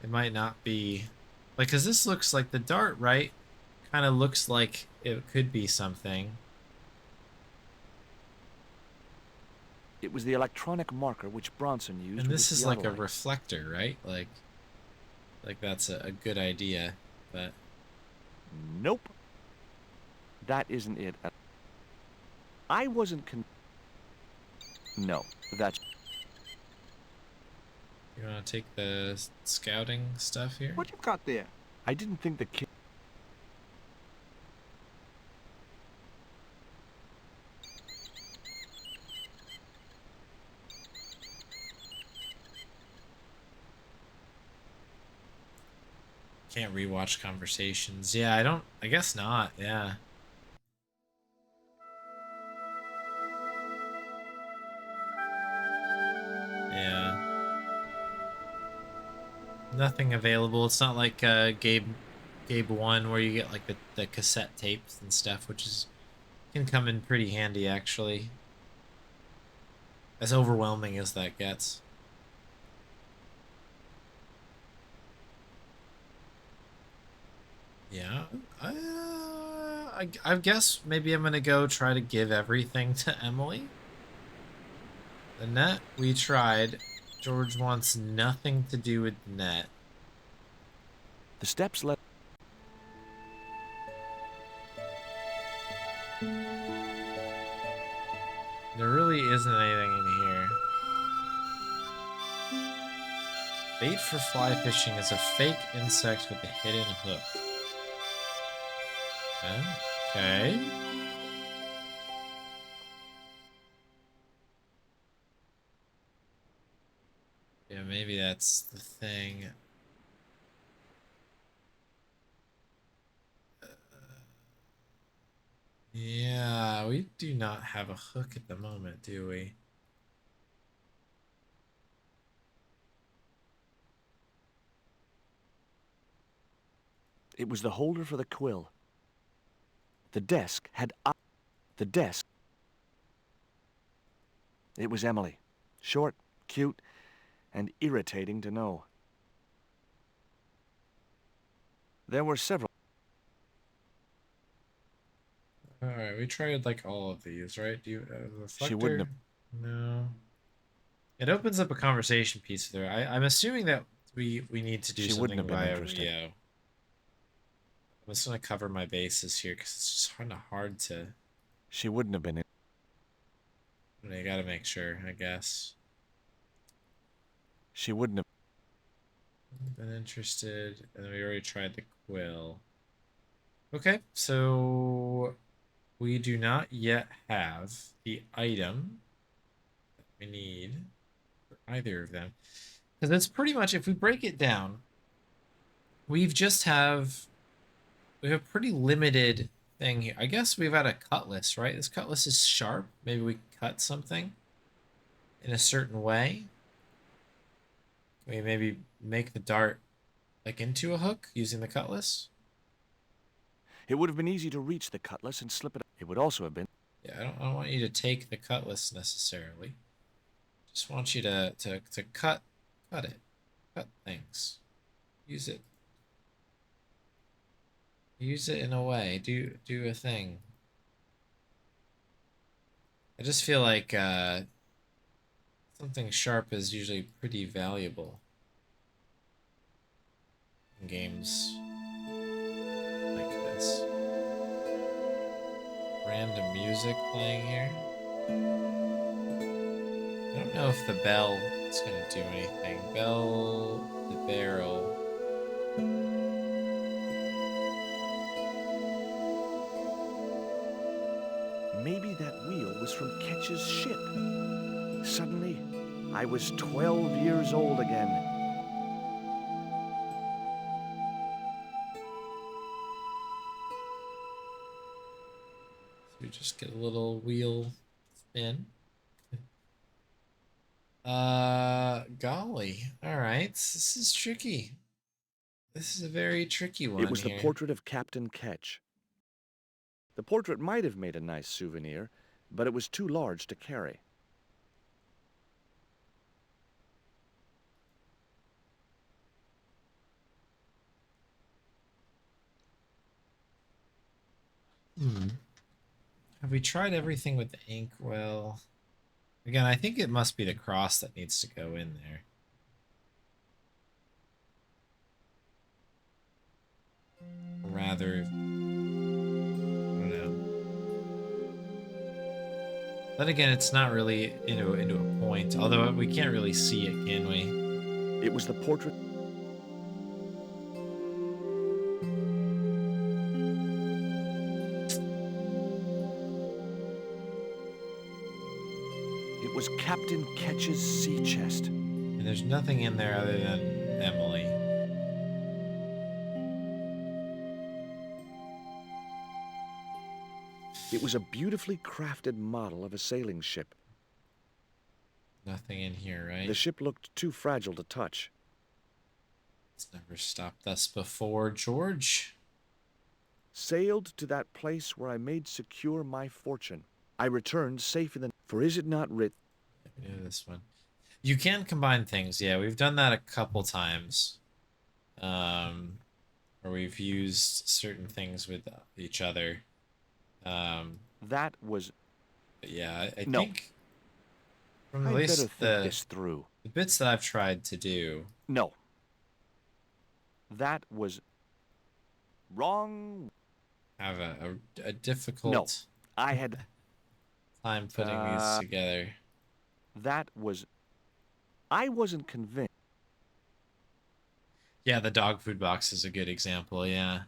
It might not be like, because this looks like the dart, right? Kind of looks like it could be something. It was the electronic marker which Bronson used. And with this his is like a theodolite. reflector, right? Like that's a good idea, but Nope. That isn't it. I wasn't No, that's... you want to take the scouting stuff here? What you got there? I didn't think the kid... Can't rewatch conversations. Yeah, I guess not. Yeah. Yeah. Nothing available. It's not like Gabe 1 where you get like the cassette tapes and stuff, which is can come in pretty handy actually. As overwhelming as that gets. Yeah. I guess maybe I'm gonna go try to give everything to Emily. The net we tried. George wants nothing to do with the net. The steps led. There really isn't anything in here. Bait for fly fishing is a fake insect with a hidden hook. Okay. Yeah, maybe that's the thing. Yeah, we do not have a hook at the moment, do we? It was the holder for the quill. The desk had the desk. It was Emily. Short, cute, and irritating to know. There were several. Alright, we tried like all of these, right? Do you reflector? She wouldn't have. No. It opens up a conversation piece with her. I'm assuming that we need to do She wouldn't something have been via interested. Rio. I'm just gonna cover my bases here because it's just kind of hard to. She wouldn't have been in. You gotta make sure, I guess. She wouldn't have. Been interested, and we already tried the quill. Okay, so we do not yet have the item that we need for either of them. Because it's pretty much, if we break it down, we have pretty limited thing here. I guess we've got a cutlass, right? This cutlass is sharp. Maybe we cut something in a certain way. We maybe make the dart like into a hook using the cutlass. It would have been easy to reach the cutlass and slip it. It would also have been. Yeah, I don't want you to take the cutlass necessarily. Just want you to cut it. Cut things. Use it. Use it in a way. Do a thing. I just feel like something sharp is usually pretty valuable in games like this. Random music playing here. I don't know if the bell is going to do anything. Bell, the barrel. Maybe that wheel was from Ketch's ship. Suddenly, I was 12 years old again. So we just get a little wheel spin. Golly. All right. This is tricky. This is a very tricky one. It was here. the portrait of Captain Ketch. The portrait might have made a nice souvenir, but it was too large to carry. Have we tried everything with the ink? Well, again, I think it must be the cross that needs to go in there. Rather, I don't know. Then again, it's not really into a point. Although we can't really see it, can we? It was the portrait. It was Captain Ketch's sea chest. And there's nothing in there other than Emily. It was a beautifully crafted model of a sailing ship. Nothing in here, right? The ship looked too fragile to touch. It's never stopped us before, George. Sailed to that place where I made secure my fortune. I returned safe in the... For is it not writ... Let me do this one. You can combine things, yeah. We've done that a couple times. Where we've used certain things with each other. That was... But yeah, I No. think... From I'd at better least think this through. the bits that I've tried to do... No. That was... wrong. have a difficult No. I had... time putting these together. That was... I wasn't convinced. Yeah, the dog food box is a good example, yeah.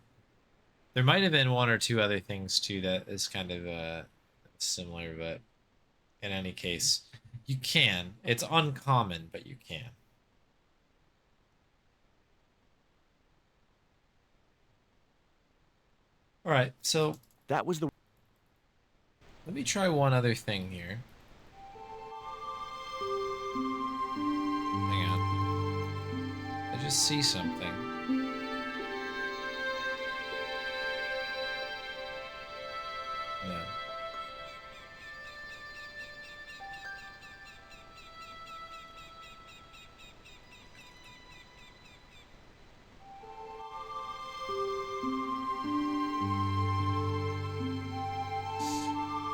There might have been one or two other things too that is kind of similar, but in any case, you can. It's uncommon, but you can. Alright, so That was the... let me try one other thing here. Hang on. I just see something. No.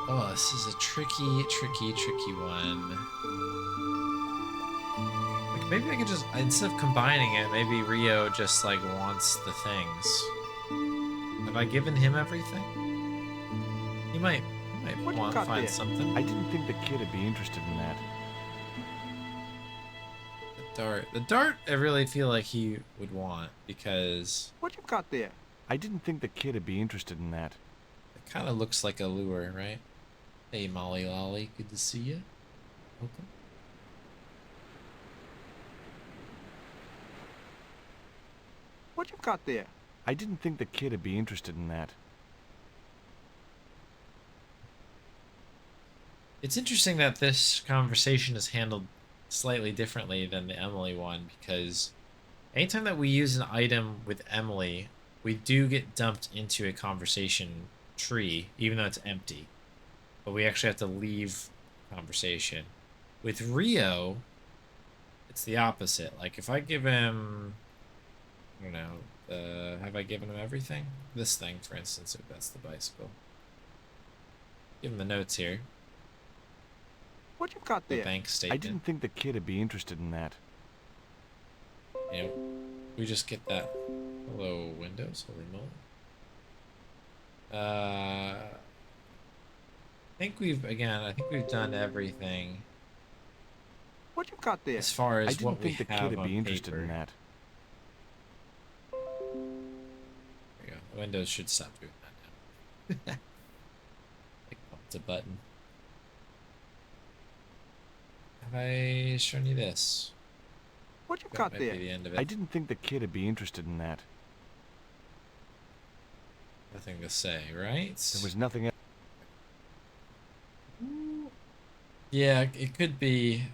Oh, this is a tricky one. Like, maybe I could just, instead of combining it, maybe Rio just, like, wants the things. Have I given him everything? He might What you want to got find there? something. I didn't think the kid would be interested in that. The dart, I really feel like he would want, because What you got there? I didn't think the kid would be interested in that. it kind of looks like a lure, right? Hey, Molly Lolly, good to see you. Welcome. What you got there? I didn't think the kid would be interested in that. It's interesting that this conversation is handled slightly differently than the Emily one, because anytime that we use an item with Emily, we do get dumped into a conversation tree, even though it's empty. But we actually have to leave conversation. With Rio, it's the opposite. Like, if I give him... I don't know. Have I given him everything? This thing, for instance, if that's the bicycle. Give him the notes here. What you got The there? bank I statement. didn't think the kid would be interested in that. You know, we just get that. Hello, Windows. Holy moly. I think we've done everything What you got there? as far I as didn't what we think the have kid would on be interested paper. in that. There we go. Windows should stop doing that now. Like, bumped a button. Have I shown you this? What you That got might be there? the end of it. I didn't think the kid would be interested in that. Nothing to say, right? There was nothing else. Yeah, it could be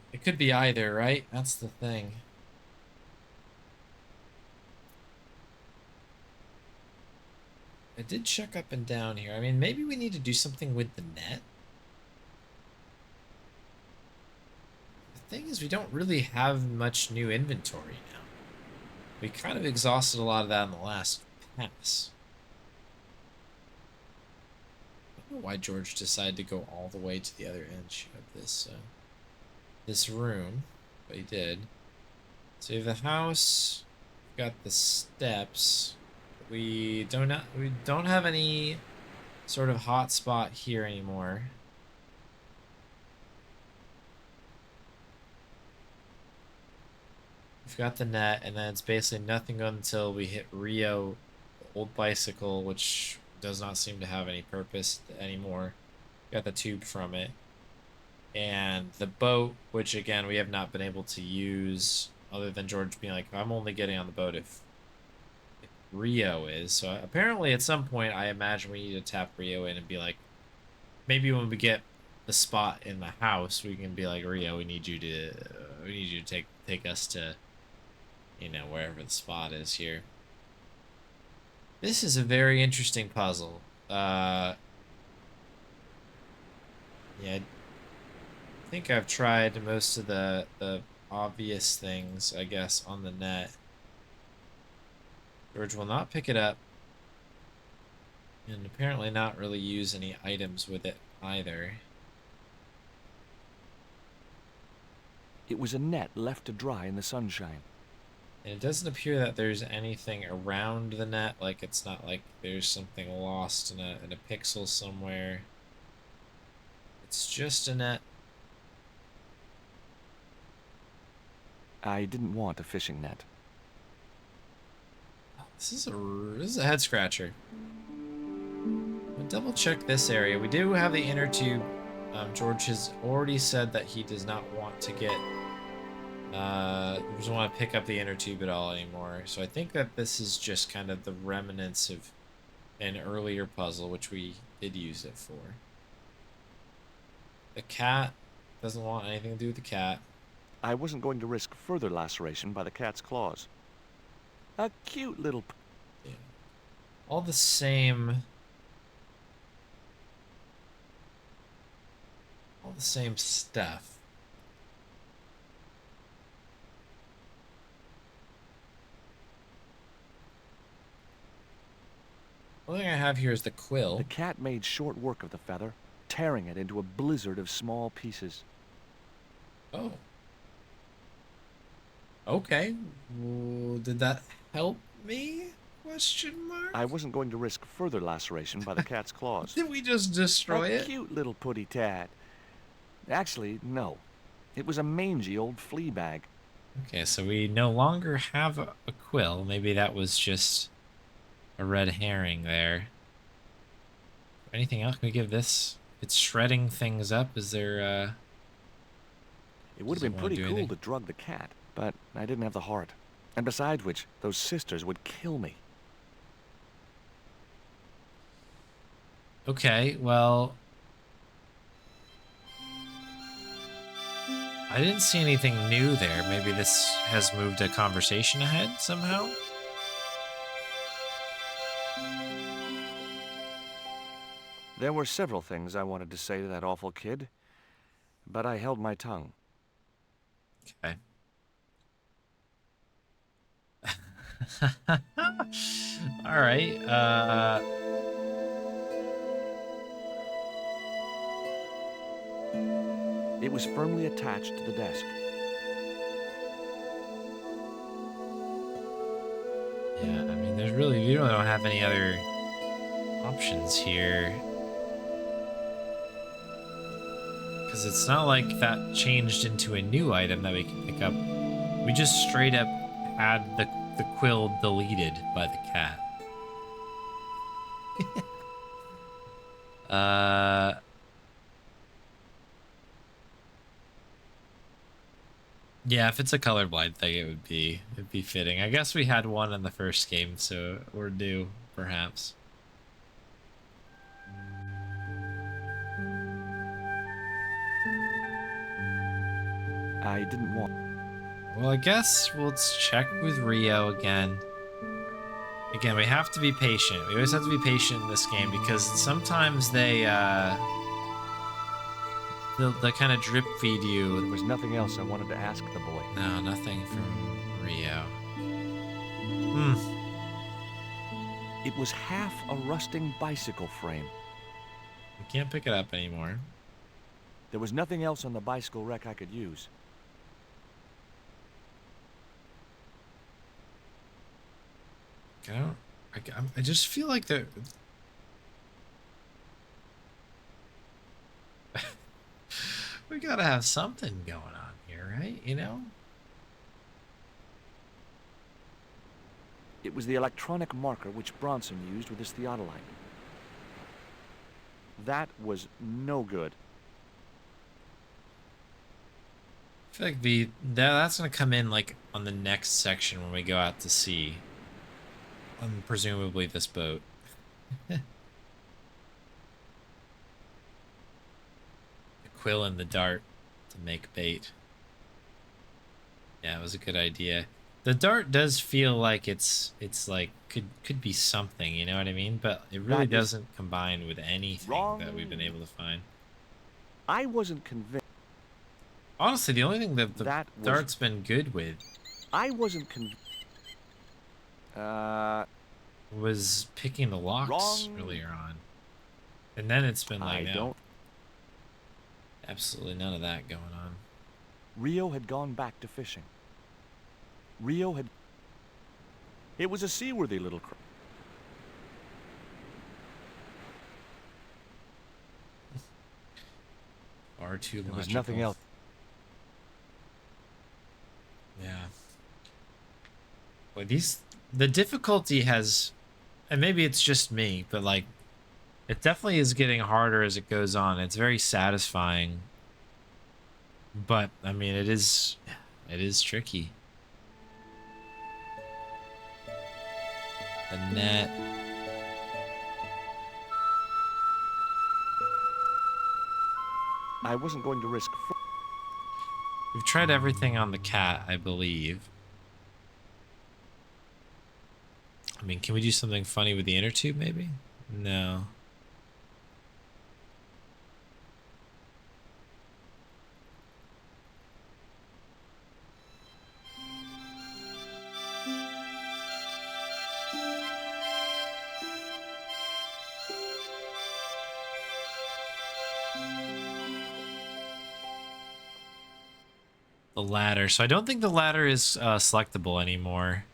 either, right? That's the thing. I did check up and down here. I mean, maybe we need to do something with the net. The thing is, we don't really have much new inventory now. We kind of exhausted a lot of that in the last pass. I don't know why George decided to go all the way to the other edge of this room, but he did. So we have the house, we've got the steps. We don't have any sort of hot spot here anymore. We've got the net, and then it's basically nothing until we hit Rio, the old bicycle, which does not seem to have any purpose anymore. Got the tube from it. And the boat, which again, we have not been able to use, other than George being like, I'm only getting on the boat if Rio is. So apparently at some point, I imagine we need to tap Rio in and be like, maybe when we get the spot in the house, we can be like, Rio, we need you to take us to, you know, wherever the spot is here. This is a very interesting puzzle. Yeah, I think I've tried most of the obvious things, I guess, on the net. George will not pick it up, and apparently not really use any items with it either. It was a net left to dry in the sunshine. And it doesn't appear that there's anything around the net, like it's not like there's something lost in a pixel somewhere. It's just a net. I didn't want a fishing net. This is a head scratcher. I'll double check this area. We do have the inner tube. George has already said that he does not want to get doesn't want to pick up the inner tube at all anymore. So I think that this is just kind of the remnants of an earlier puzzle, which we did use it for. The cat doesn't want anything to do with the cat. I wasn't going to risk further laceration by the cat's claws. A cute little... Yeah. All the same... all the same stuff. The only thing I have here is the quill. The cat made short work of the feather, tearing it into a blizzard of small pieces. Oh. Okay. Well, did that help me? Question mark? I wasn't going to risk further laceration by the cat's claws. Did we just destroy A it? cute little putty tad. Actually, no. It was a mangy old flea bag. Okay, so we no longer have a quill. Maybe that was just a red herring there. Anything else? Can we give this? It's shredding things up. Is there, It would have been pretty cool to drug the cat, but I didn't have the heart. And besides which, those sisters would kill me. Okay, well... I didn't see anything new there. Maybe this has moved a conversation ahead somehow? There were several things I wanted to say to that awful kid, but I held my tongue. Okay. All right. It was firmly attached to the desk. Yeah, I mean, there's really, we really don't have any other options here. Because it's not like that changed into a new item that we can pick up. We just straight up had the quill deleted by the cat. Yeah, if it's a colorblind thing, it'd be fitting. I guess we had one in the first game, so we're due, perhaps. I didn't want... Well, I guess we'll check with Rio again. Again, we have to be patient. We always have to be patient in this game because sometimes they'll kind of drip feed you. There was nothing else I wanted to ask the boy. No, nothing from Rio. It was half a rusting bicycle frame. We can't pick it up anymore. There was nothing else on the bicycle wreck I could use. I just feel like the... we gotta have something going on here, right? You know? It was the electronic marker which Bronson used with his theodolite. That was no good. I feel like that's gonna come in like on the next section when we go out to sea. On presumably this boat. quill and the dart to make bait. Yeah, it was a good idea. The dart does feel like it's like could be something, you know what I mean? But it really That is doesn't combine with anything that we've been wrong. able to find. I wasn't convinced. Honestly, the only thing that the That was- dart's been good with I wasn't convinced. was picking the locks Wrong. earlier on. And then it's been like, I no, don't. absolutely none of that going on. Rio had gone back to fishing. Rio had. It was a seaworthy little craft. Far too There was logical. nothing else. Yeah. Boy, the difficulty has, and maybe it's just me, but like, it definitely is getting harder as it goes on. It's very satisfying, but I mean, it is tricky. The net. I wasn't going to risk. We've tried everything on the cat, I believe. I mean, can we do something funny with the inner tube, maybe? No. The ladder. So I don't think the ladder is selectable anymore.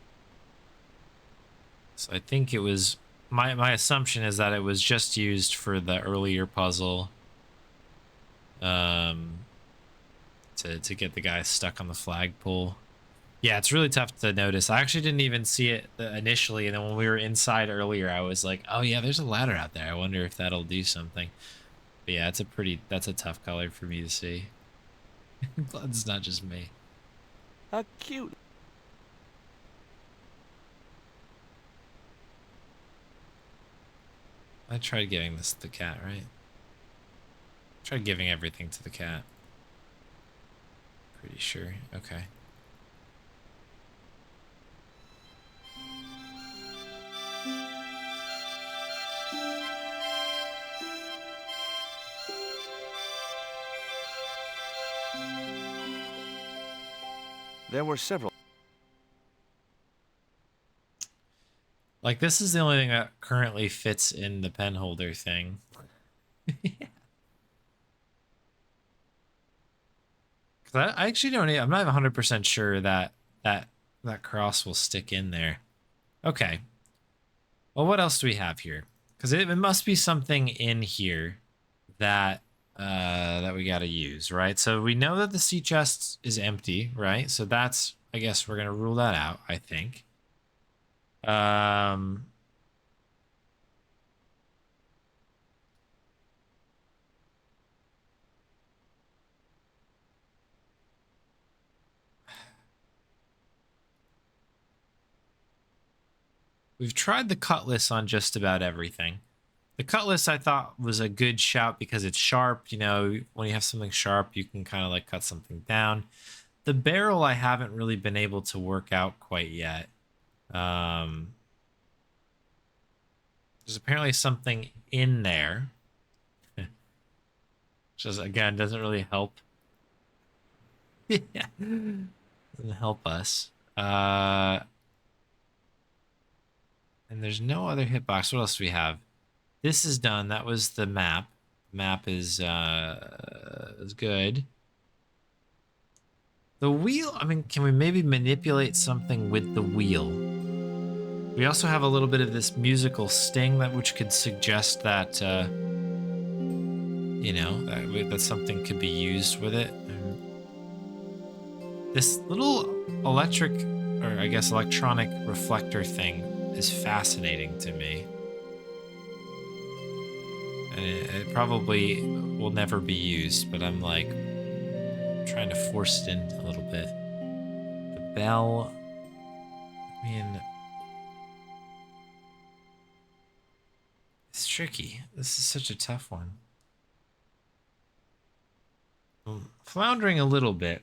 So I think it was my assumption is that it was just used for the earlier puzzle. To get the guy stuck on the flagpole. Yeah, it's really tough to notice. I actually didn't even see it initially, and then when we were inside earlier, I was like, "Oh yeah, there's a ladder out there. I wonder if that'll do something." But yeah, that's a tough color for me to see. Glad it's not just me. A cute. I tried giving this to the cat, right? Tried giving everything to the cat. Pretty sure. Okay. There were several. Like, this is the only thing that currently fits in the pen holder thing. Because I actually don't. I'm not 100% sure that cross will stick in there. Okay. Well, what else do we have here? Because it must be something in here that that we got to use, right? So we know that the sea chest is empty, right? So that's, I guess we're gonna rule that out, I think. We've tried the cutlass on just about everything. The cutlass I thought was a good shout because it's sharp. You know, when you have something sharp, you can kind of like cut something down. The barrel I haven't really been able to work out quite yet. There's apparently something in there. Which, again, doesn't really help. Yeah. Doesn't help us. And there's no other hitbox. What else do we have? This is done. That was the map. Map is good. The wheel, I mean, can we maybe manipulate something with the wheel? We also have a little bit of this musical sting which could suggest that, you know, that something could be used with it. This little electric, or I guess electronic reflector thing is fascinating to me. And it probably will never be used, but I'm like trying to force it in a little bit. The bell, I mean, it's tricky. This is such a tough one. I'm floundering a little bit.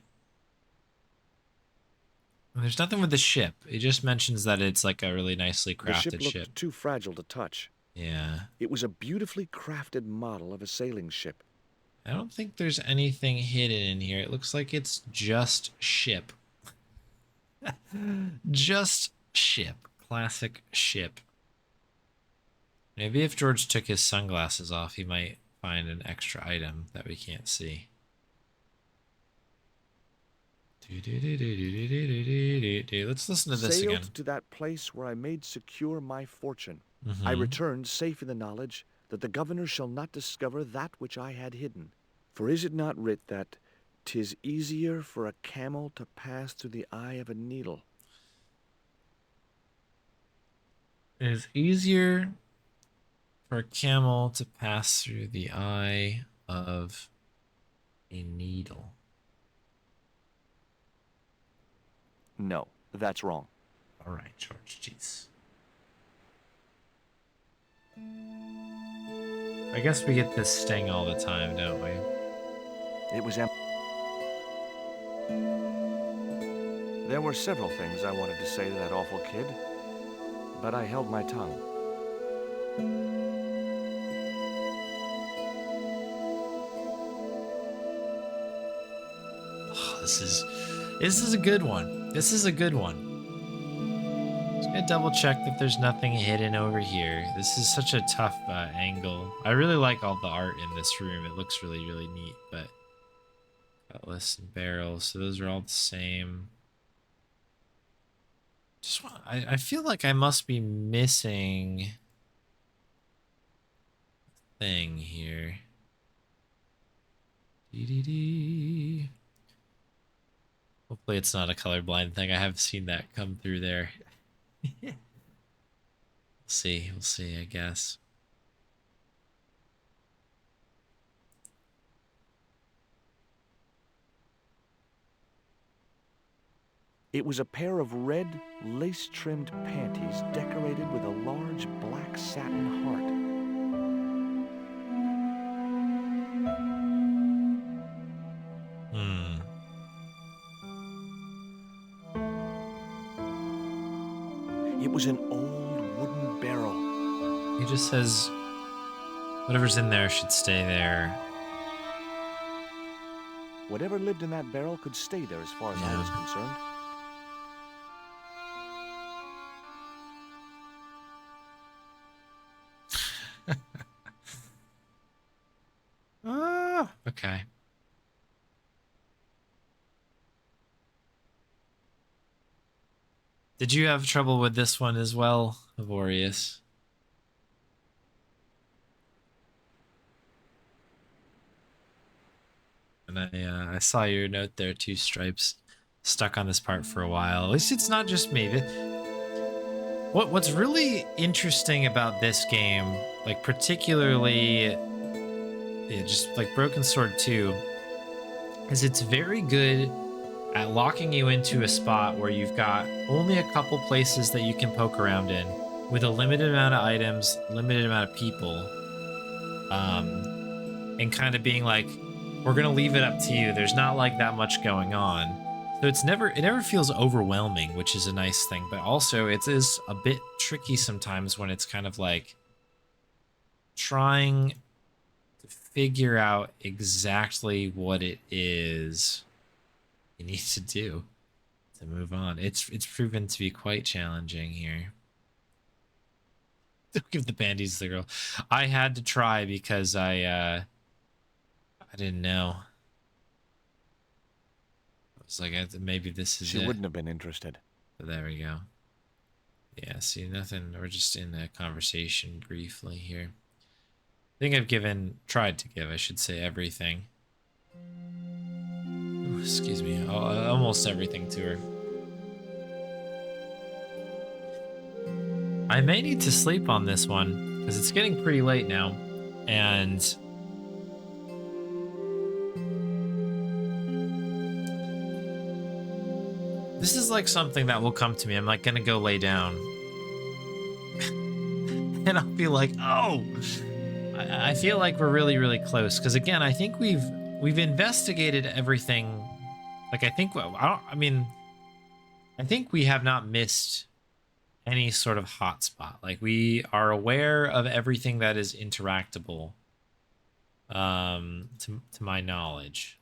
There's nothing with the ship. It just mentions that it's like a really nicely The ship crafted looked ship. too fragile to touch. Yeah. It was a beautifully crafted model of a sailing ship. I don't think there's anything hidden in here. It looks like it's just ship. Just ship. Classic ship. Maybe if George took his sunglasses off, he might find an extra item that we can't see. Let's listen to this Sailed again. to that place where I made secure my fortune. Mhm. I returned safe in the knowledge that the governor shall not discover that which I had hidden. For is it not writ that 'tis easier for a camel to pass through the eye of a needle? It is easier for a camel to pass through the eye of a needle. No, that's wrong. All right, George, jeez. I guess we get this sting all the time, don't we? It was There were several things I wanted to say to that awful kid, but I held my tongue. Oh, this is a good one. This is a good one. Just gonna double check that there's nothing hidden over here. This is such a tough angle. I really like all the art in this room. It looks really, really neat, but cutlass and barrels, so those are all the same. Just want, I feel like I must be missing a thing here. Dee. Hopefully it's not a colorblind thing. I have seen that come through there. We'll see, I guess. It was a pair of red, lace-trimmed panties decorated with a large black satin heart. It was an old wooden barrel. He just says whatever's in there should stay there. Whatever lived in that barrel could stay there as far as I was concerned. Okay. Did you have trouble with this one as well, Avorius? And I saw your note there, Two Stripes, stuck on this part for a while. At least it's not just me. What's really interesting about this game, like particularly, just like Broken Sword 2, is it's very good at locking you into a spot where you've got only a couple places that you can poke around in, with a limited amount of items, limited amount of people, and kind of being like, we're gonna leave it up to you. There's not like that much going on, so it never feels overwhelming, which is a nice thing. But also, it is a bit tricky sometimes when it's kind of like trying to figure out exactly what it is you need to do to move on. It's proven to be quite challenging here. Don't give the panties to the girl. I had to try because I didn't know. I was like, maybe this is She it. wouldn't have been interested. But there we go. Yeah, see, nothing. We're just in a conversation briefly here. I think I've tried to give, I should say, everything. Ooh, excuse me. Almost everything to her. I may need to sleep on this one because it's getting pretty late now, and this is like something that will come to me. I'm like gonna go lay down and I'll be like, oh, I feel like we're really, really close. Because again, I think we've we've investigated everything. Like, I think, I think we have not missed any sort of hotspot. Like, we are aware of everything that is interactable, to my knowledge.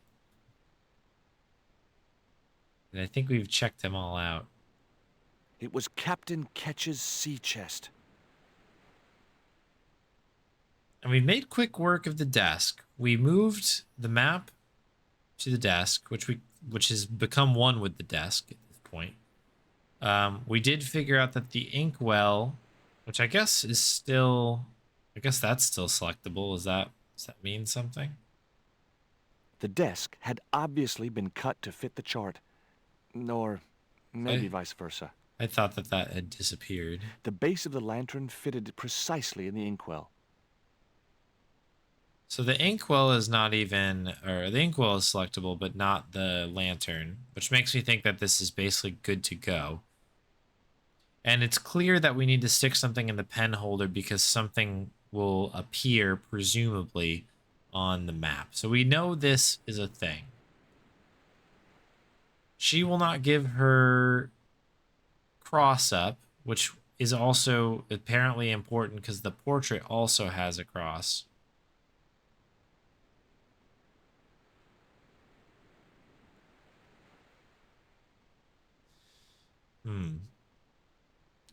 And I think we've checked them all out. It was Captain Ketch's sea chest. And we made quick work of the desk. We moved the map to the desk, which has become one with the desk at this point. We did figure out that the inkwell, which I guess is still, I guess that's still selectable. Does that mean something? The desk had obviously been cut to fit the chart. Or maybe vice versa. I thought that had disappeared. The base of the lantern fitted precisely in the inkwell. So the inkwell is not even, or the inkwell is selectable, but not the lantern, which makes me think that this is basically good to go. And it's clear that we need to stick something in the pen holder because something will appear, presumably, on the map. So we know this is a thing. She will not give her cross up, which is also apparently important because the portrait also has a cross.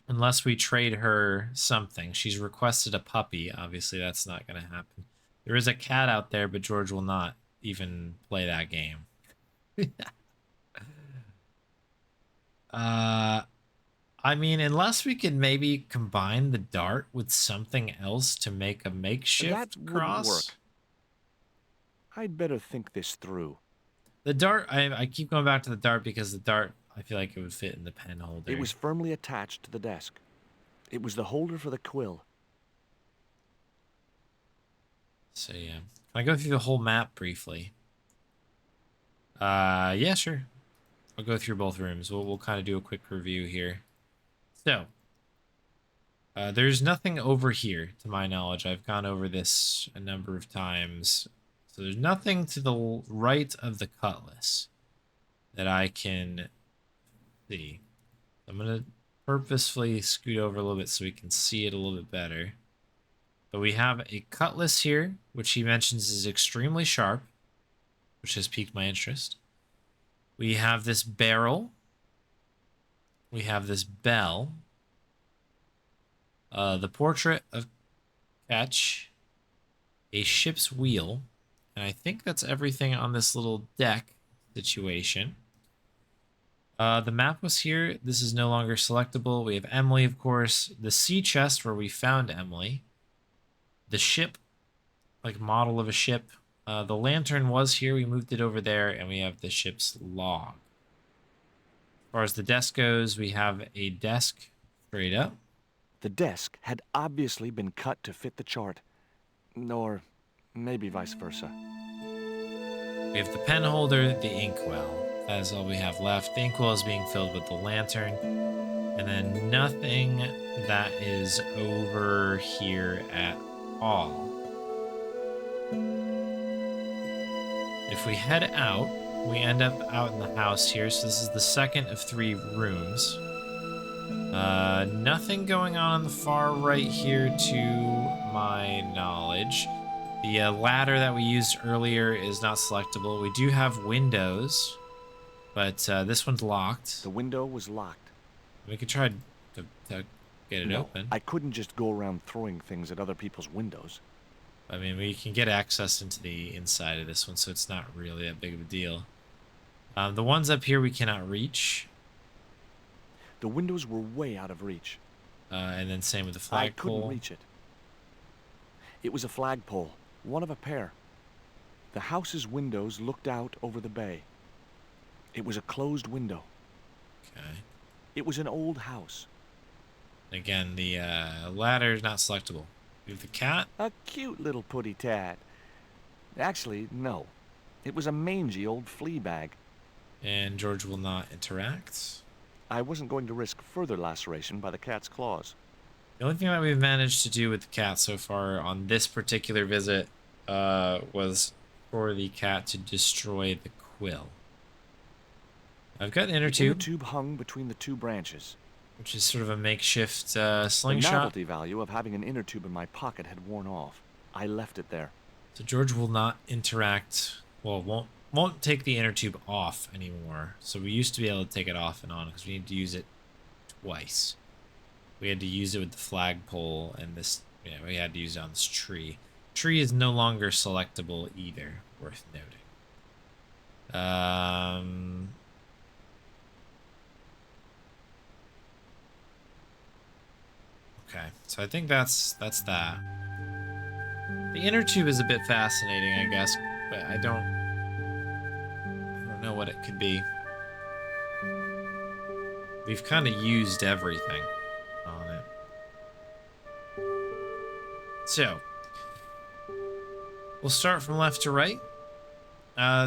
Unless we trade her something. She's requested a puppy. Obviously, that's not going to happen. There is a cat out there, but George will not even play that game. I mean, unless we could maybe combine the dart with something else to make a makeshift cross. Work. I'd better think this through. The dart, I keep going back to the dart because the dart, I feel like it would fit in the pen holder. It was firmly attached to the desk. It was the holder for the quill. So yeah, can I go through the whole map briefly? Yeah, sure. I'll go through both rooms. We'll kind of do a quick review here. So, there's nothing over here, to my knowledge. I've gone over this a number of times. So there's nothing to the right of the cutlass that I can see. I'm going to purposefully scoot over a little bit so we can see it a little bit better. But we have a cutlass here, which he mentions is extremely sharp, which has piqued my interest. We have this barrel. We have this bell. The portrait of Ketch. A ship's wheel. And I think that's everything on this little deck situation. The map was here. This is no longer selectable. We have Emily, of course. The sea chest where we found Emily. The ship, like model of a ship. The lantern was here. We moved it over there. And we have the ship's log. As far as the desk goes, we have a desk straight up. The desk had obviously been cut to fit the chart. Or maybe vice versa. We have the pen holder, the inkwell. That is all we have left. The inkwell is being filled with the lantern. And then nothing that is over here at all. If we head out, we end up out in the house here. So this is the second of 3 rooms. Nothing going on the far right here to my knowledge. The ladder that we used earlier is not selectable. We do have windows, but this one's locked. The window was locked. We could try to get it open. I couldn't just go around throwing things at other people's windows. I mean, we can get access into the inside of this one, so it's not really that big of a deal. The ones up here we cannot reach. The windows were way out of reach. And then same with the I flagpole. couldn't reach it. It was a flagpole, one of a pair. The house's windows looked out over the bay. It was a closed window. Okay. It was an old house. Again, the ladder is not selectable. We have the cat. A cute little putty tat. Actually, no. It was a mangy old flea bag. And George will not interact. I wasn't going to risk further laceration by the cat's claws. The only thing that we've managed to do with the cat so far on this particular visit was for the cat to destroy the quill. I've got an The inner inner tube, tube hung between the two branches. which is sort of a makeshift The slingshot. novelty value of having an inner tube in my pocket had worn off. I left it there. So George will not interact. Well, won't take the inner tube off anymore. So we used to be able to take it off and on because we need to use it twice. We had to use it with the flagpole and this. Yeah, we had to use it on this tree. Tree is no longer selectable either. Worth noting. Okay, so I think that's that. The inner tube is a bit fascinating, I guess, but I don't know what it could be. We've kind of used everything on it. So, we'll start from left to right.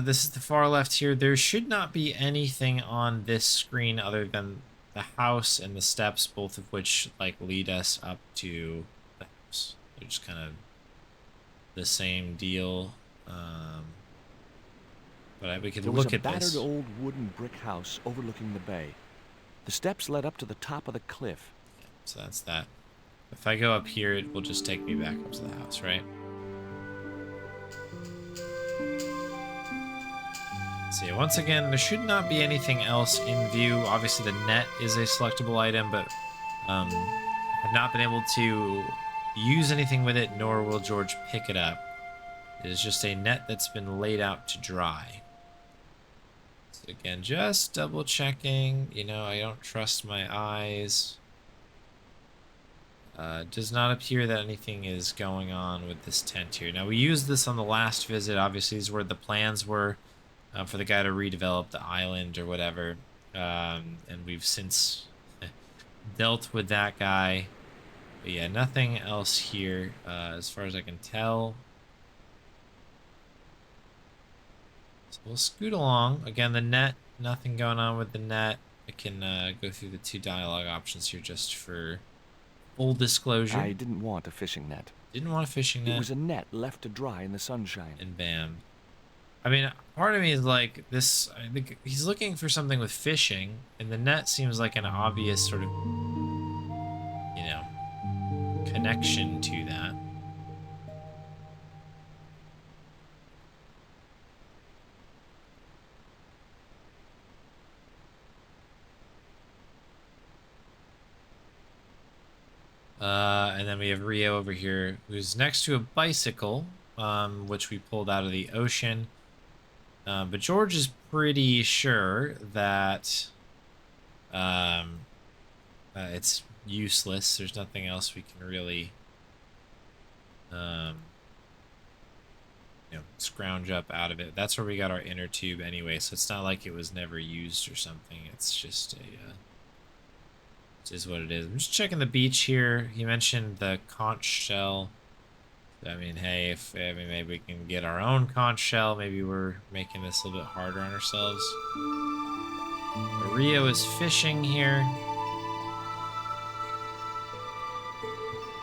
This is the far left here. There should not be anything on this screen other than the house and the steps, both of which like lead us up to the house. They're just kind of the same deal. But we could There was look a at battered this. old wooden brick house overlooking the bay. The steps led up to the top of the cliff. So that's that. If I go up here, it will just take me back up to the house, right? See, once again, there should not be anything else in view. Obviously, the net is a selectable item, but I've not been able to use anything with it, nor will George pick it up. It is just a net that's been laid out to dry. So again, just double checking. You know, I don't trust my eyes. Does not appear that anything is going on with this tent here. Now, we used this on the last visit. Obviously, these were the plans were for the guy to redevelop the island or whatever. And we've since dealt with that guy. But yeah, nothing else here as far as I can tell. So we'll scoot along. Again, the net, nothing going on with the net. I can go through the two dialogue options here just for full disclosure. I didn't want a fishing net. Didn't want a fishing net. It was a net left to dry in the sunshine. And bam. I mean, part of me is like this. I think he's looking for something with fishing, and the net seems like an obvious sort of, you know, connection to that. And then we have Rio over here, who's next to a bicycle, which we pulled out of the ocean. But George is pretty sure that it's useless. There's nothing else we can really, scrounge up out of it. That's where we got our inner tube anyway, so it's not like it was never used or something. It's just a, it is what it is. I'm just checking the beach here. He mentioned the conch shell. I mean, hey, maybe we can get our own conch shell. Maybe we're making this a little bit harder on ourselves. Rio is fishing here.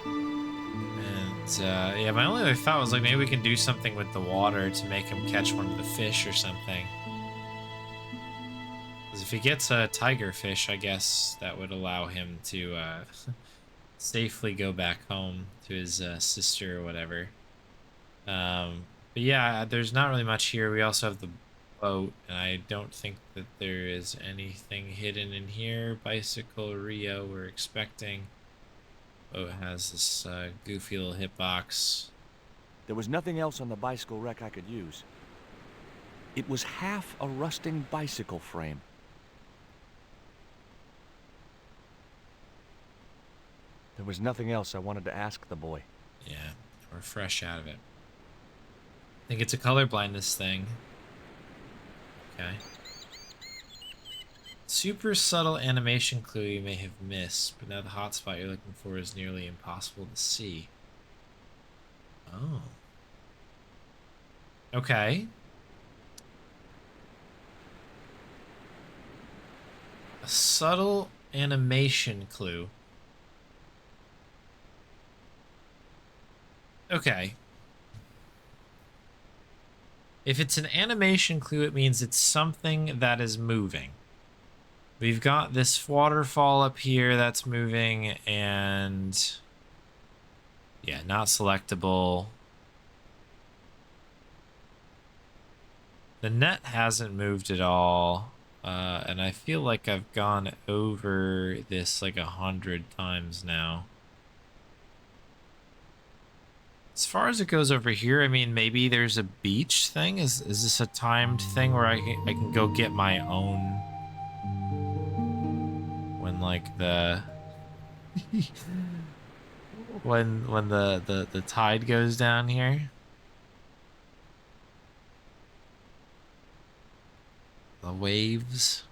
And, yeah, my only other thought was, like, maybe we can do something with the water to make him catch one of the fish or something. Because if he gets a tiger fish, I guess that would allow him to, safely go back home to his sister or whatever. But yeah, there's not really much here. We also have the boat, and I don't think that there is anything hidden in here. Bicycle, Rio, we're expecting. Boat has this goofy little hitbox. There was nothing else on the bicycle wreck I could use. It was half a rusting bicycle frame. There was nothing else I wanted to ask the boy. Yeah, we're fresh out of it. I think it's a color blindness thing. Okay. Super subtle animation clue you may have missed, but now the hotspot you're looking for is nearly impossible to see. Oh. Okay. A subtle animation clue. Okay. If it's an animation clue, it means it's something that is moving. We've got this waterfall up here that's moving, and yeah, not selectable. The net hasn't moved at all, and I feel like I've gone over this like 100 times now. As far as it goes over here, I mean, maybe there's a beach thing. Is this a timed thing where I can go get my own when like the when the tide goes down here? The waves.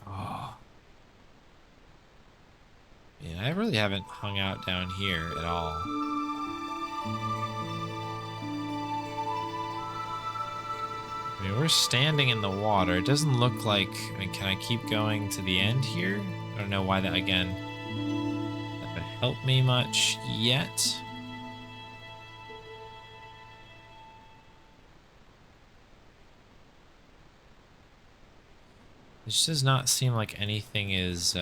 Oh. Yeah, I really haven't hung out down here at all. I mean, we're standing in the water. It doesn't look like... I mean, can I keep going to the end here? I don't know why that, again, that would help me much yet. This does not seem like anything is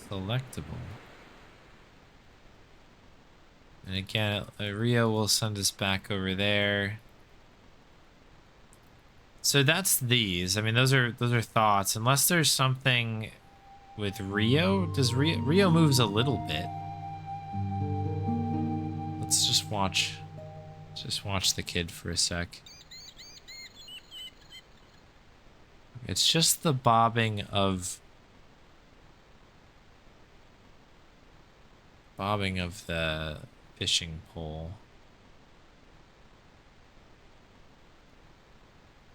selectable. And again, Rio will send us back over there. So that's these. I mean, those are thoughts. Unless there's something with Rio. Does Rio moves a little bit? Let's just watch. Just watch the kid for a sec. It's just the bobbing of the fishing pole.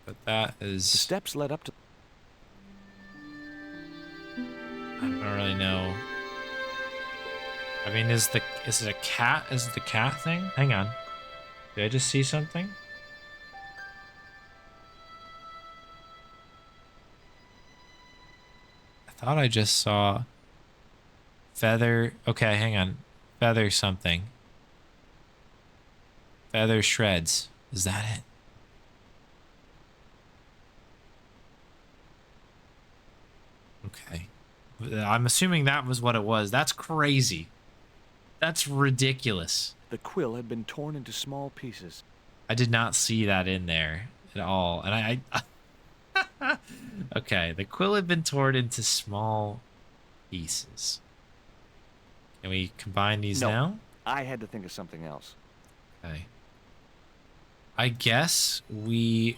But that is... The steps led up to... I don't really know. I mean, is it a cat? Is it the cat thing? Hang on. Did I just see something? I thought I just saw feather. Okay, hang on. Feather something. Feather shreds. Is that it? Okay. I'm assuming that was what it was. That's crazy. That's ridiculous. The quill had been torn into small pieces. I did not see that in there at all. And I okay, the quill had been torn into small pieces. Can we combine these now? I had to think of something else. Okay. I guess we...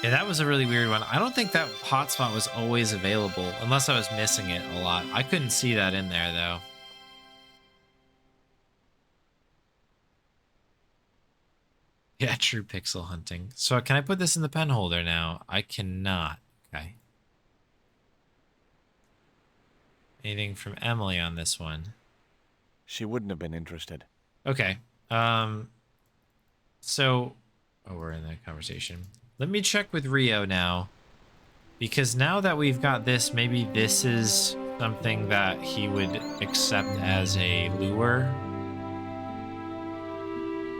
Yeah, that was a really weird one. I don't think that hotspot was always available, unless I was missing it a lot. I couldn't see that in there, though. Yeah, true pixel hunting. So can I put this in the pen holder now? I cannot. Okay. Anything from Emily on this one? She wouldn't have been interested. Okay. So... Oh, we're in that conversation. Let me check with Rio now. Because now that we've got this, maybe this is something that he would accept as a lure.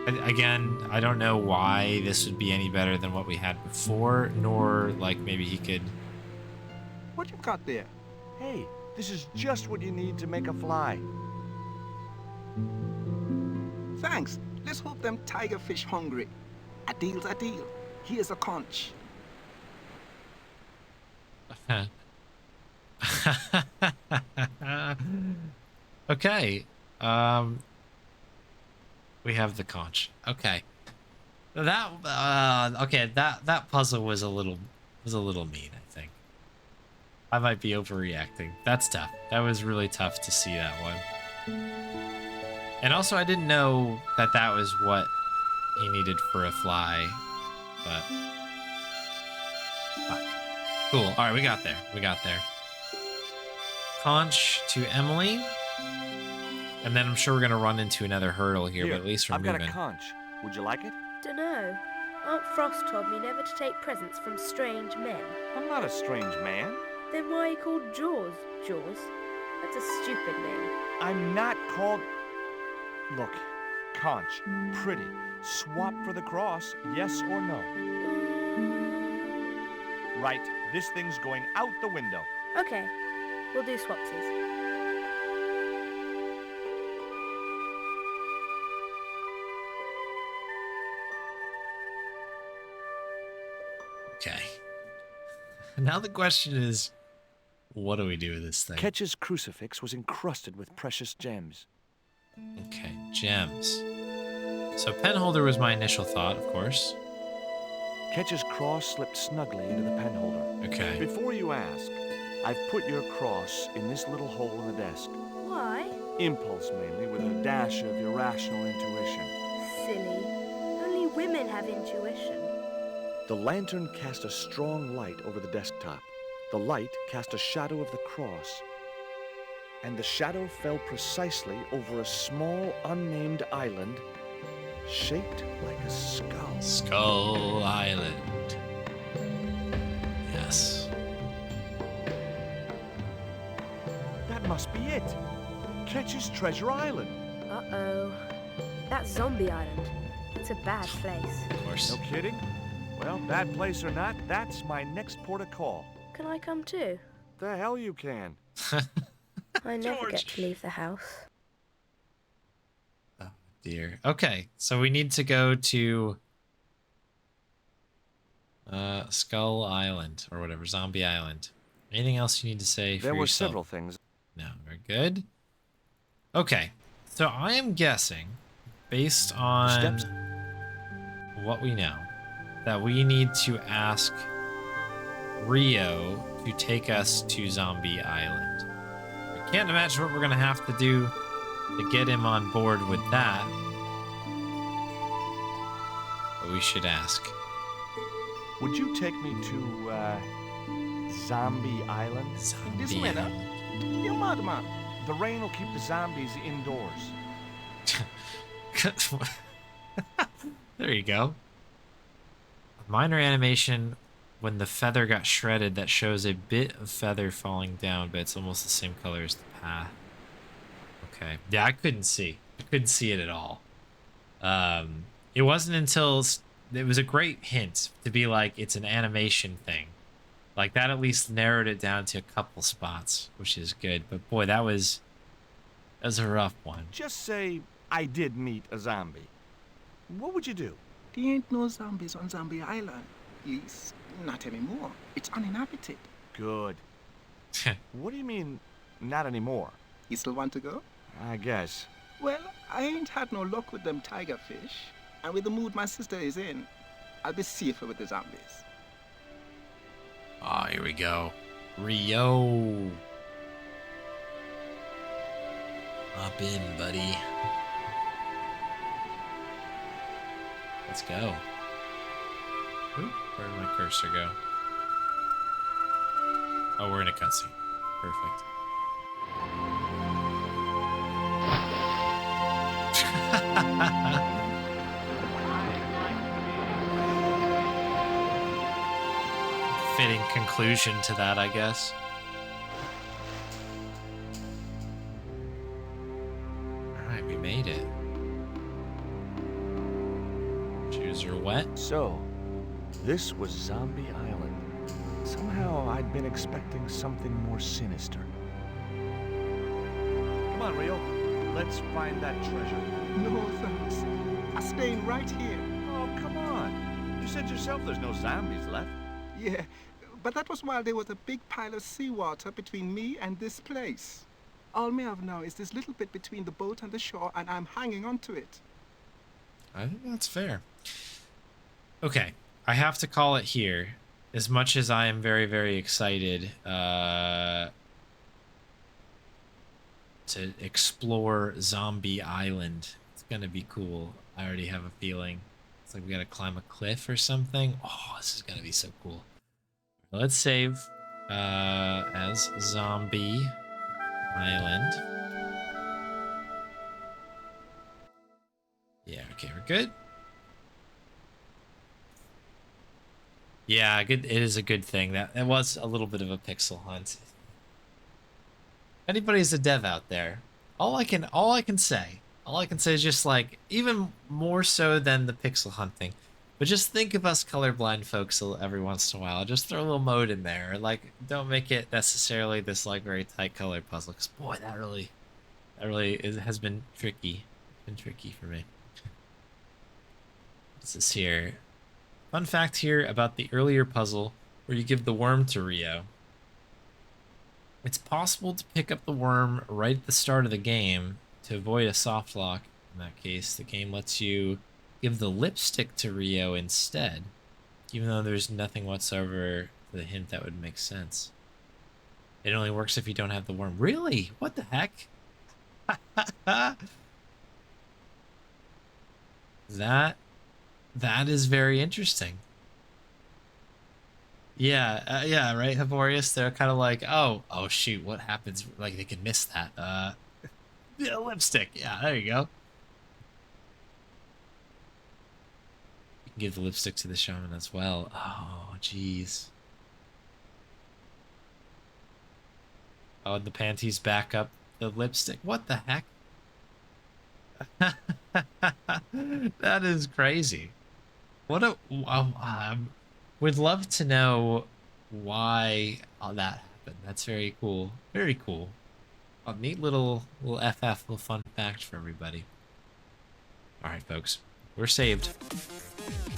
Again, I don't know why this would be any better than what we had before, nor like maybe he could... What you got there? Hey, this is just what you need to make a fly. Thanks. Let's hope them tiger fish hungry. A deal's a deal. Here's a conch. Okay. We have the conch. Okay. That puzzle was a little mean, I think. I might be overreacting. That's tough. That was really tough to see that one. And also I didn't know that that was what he needed for a fly, but fuck. Cool. All right, we got there. Conch to Emily, and then I'm sure we're gonna run into another hurdle here, but at least we're moving. I've got a conch. Would you like it? Dunno. Aunt Frost told me never to take presents from strange men. I'm not a strange man. Then why are you called Jaws? Jaws? That's a stupid name. I'm not called... Look, Conch, pretty. Swap for the cross, yes or no? Right, this thing's going out the window. Okay, we'll do swapsies. Okay. Now the question is, what do we do with this thing? Ketch's crucifix was encrusted with precious gems. Okay, gems. So penholder was my initial thought, of course. Ketch's cross slipped snugly into the penholder. Okay. Before you ask, I've put your cross in this little hole in the desk. Why? Impulse mainly, with a dash of irrational intuition. Silly. Only women have intuition. The lantern cast a strong light over the desktop. The light cast a shadow of the cross. And the shadow fell precisely over a small, unnamed island shaped like a skull. Skull Island. Yes. That must be it. Ketch's Treasure Island. Uh-oh. That's Zombie Island. It's a bad place. Of course. No kidding? Well, bad place or not, that's my next port of call. Can I come too? The hell you can. I never George. get to leave the house. Oh, dear. Okay, so we need to go to Skull Island, or whatever, Zombie Island. Anything else you need to say for There were yourself? several things. No, very good. Okay, so I am guessing, based on Steps. what we know, that we need to ask Rio to take us to Zombie Island. I can't imagine what we're gonna have to do to get him on board with that, but we should ask. Would you take me to, Zombie Island? This Zombie winter? Island. You mad, man. The rain will keep the zombies indoors. There you go. A minor animation when the feather got shredded that shows a bit of feather falling down, but it's almost the same color as the path. Okay. Yeah, I couldn't see. I couldn't see it at all. It wasn't until it was a great hint to be like it's an animation thing. Like that at least narrowed it down to a couple spots, which is good. But boy, that was a rough one. Just say I did meet a zombie. What would you do? There ain't no zombies on Zombie Island. At least, not anymore. It's uninhabited. Good. What do you mean, not anymore? You still want to go? I guess. Well, I ain't had no luck with them tiger fish. And with the mood my sister is in, I'll be safer with the zombies. Ah, here we go. Rio. Hop in, buddy. Let's go. Ooh, where did my cursor go? Oh, we're in a cutscene. Perfect. Fitting conclusion to that, I guess. Alright, we made it. Shoes are wet. So, this was Zombie Island. Somehow I'd been expecting something more sinister. Come on, Rio. Let's find that treasure. No, thanks. I'm staying right here. Oh, come on. You said yourself there's no zombies left. Yeah, but that was while there was a big pile of seawater between me and this place. All me have now is this little bit between the boat and the shore, and I'm hanging on to it. I think that's fair. Okay, I have to call it here. As much as I am very, very excited to explore Zombie Island, it's gonna be cool. I already have a feeling. It's like we gotta climb a cliff or something. Oh, this is gonna be so cool. Let's save as Zombie Island. Yeah, okay, we're good. Yeah, good. It is a good thing that it was a little bit of a pixel hunt. If anybody's a dev out there, all I can say is just like even more so than the pixel hunting, but just think of us colorblind folks every once in a while. Just throw a little mode in there. Like, don't make it necessarily this like very tight colored puzzle. Cause boy, that really has been tricky. Been tricky for me. What's this here? Fun fact here about the earlier puzzle where you give the worm to Rio. It's possible to pick up the worm right at the start of the game to avoid a soft lock. In that case, the game lets you give the lipstick to Rio instead, even though there's nothing whatsoever for the hint that would make sense. It only works if you don't have the worm. Really? What the heck? That is very interesting. Yeah, yeah, right, Hiborius. They're kind of like, oh shoot, what happens? Like they can miss that. Yeah, lipstick. Yeah, there you go. You can give the lipstick to the shaman as well. Oh, jeez. Oh, and the panties back up the lipstick. What the heck? That is crazy. What a would love to know why that happened. That's very cool. Very cool. A neat little FF, little fun fact for everybody. All right, folks, we're saved.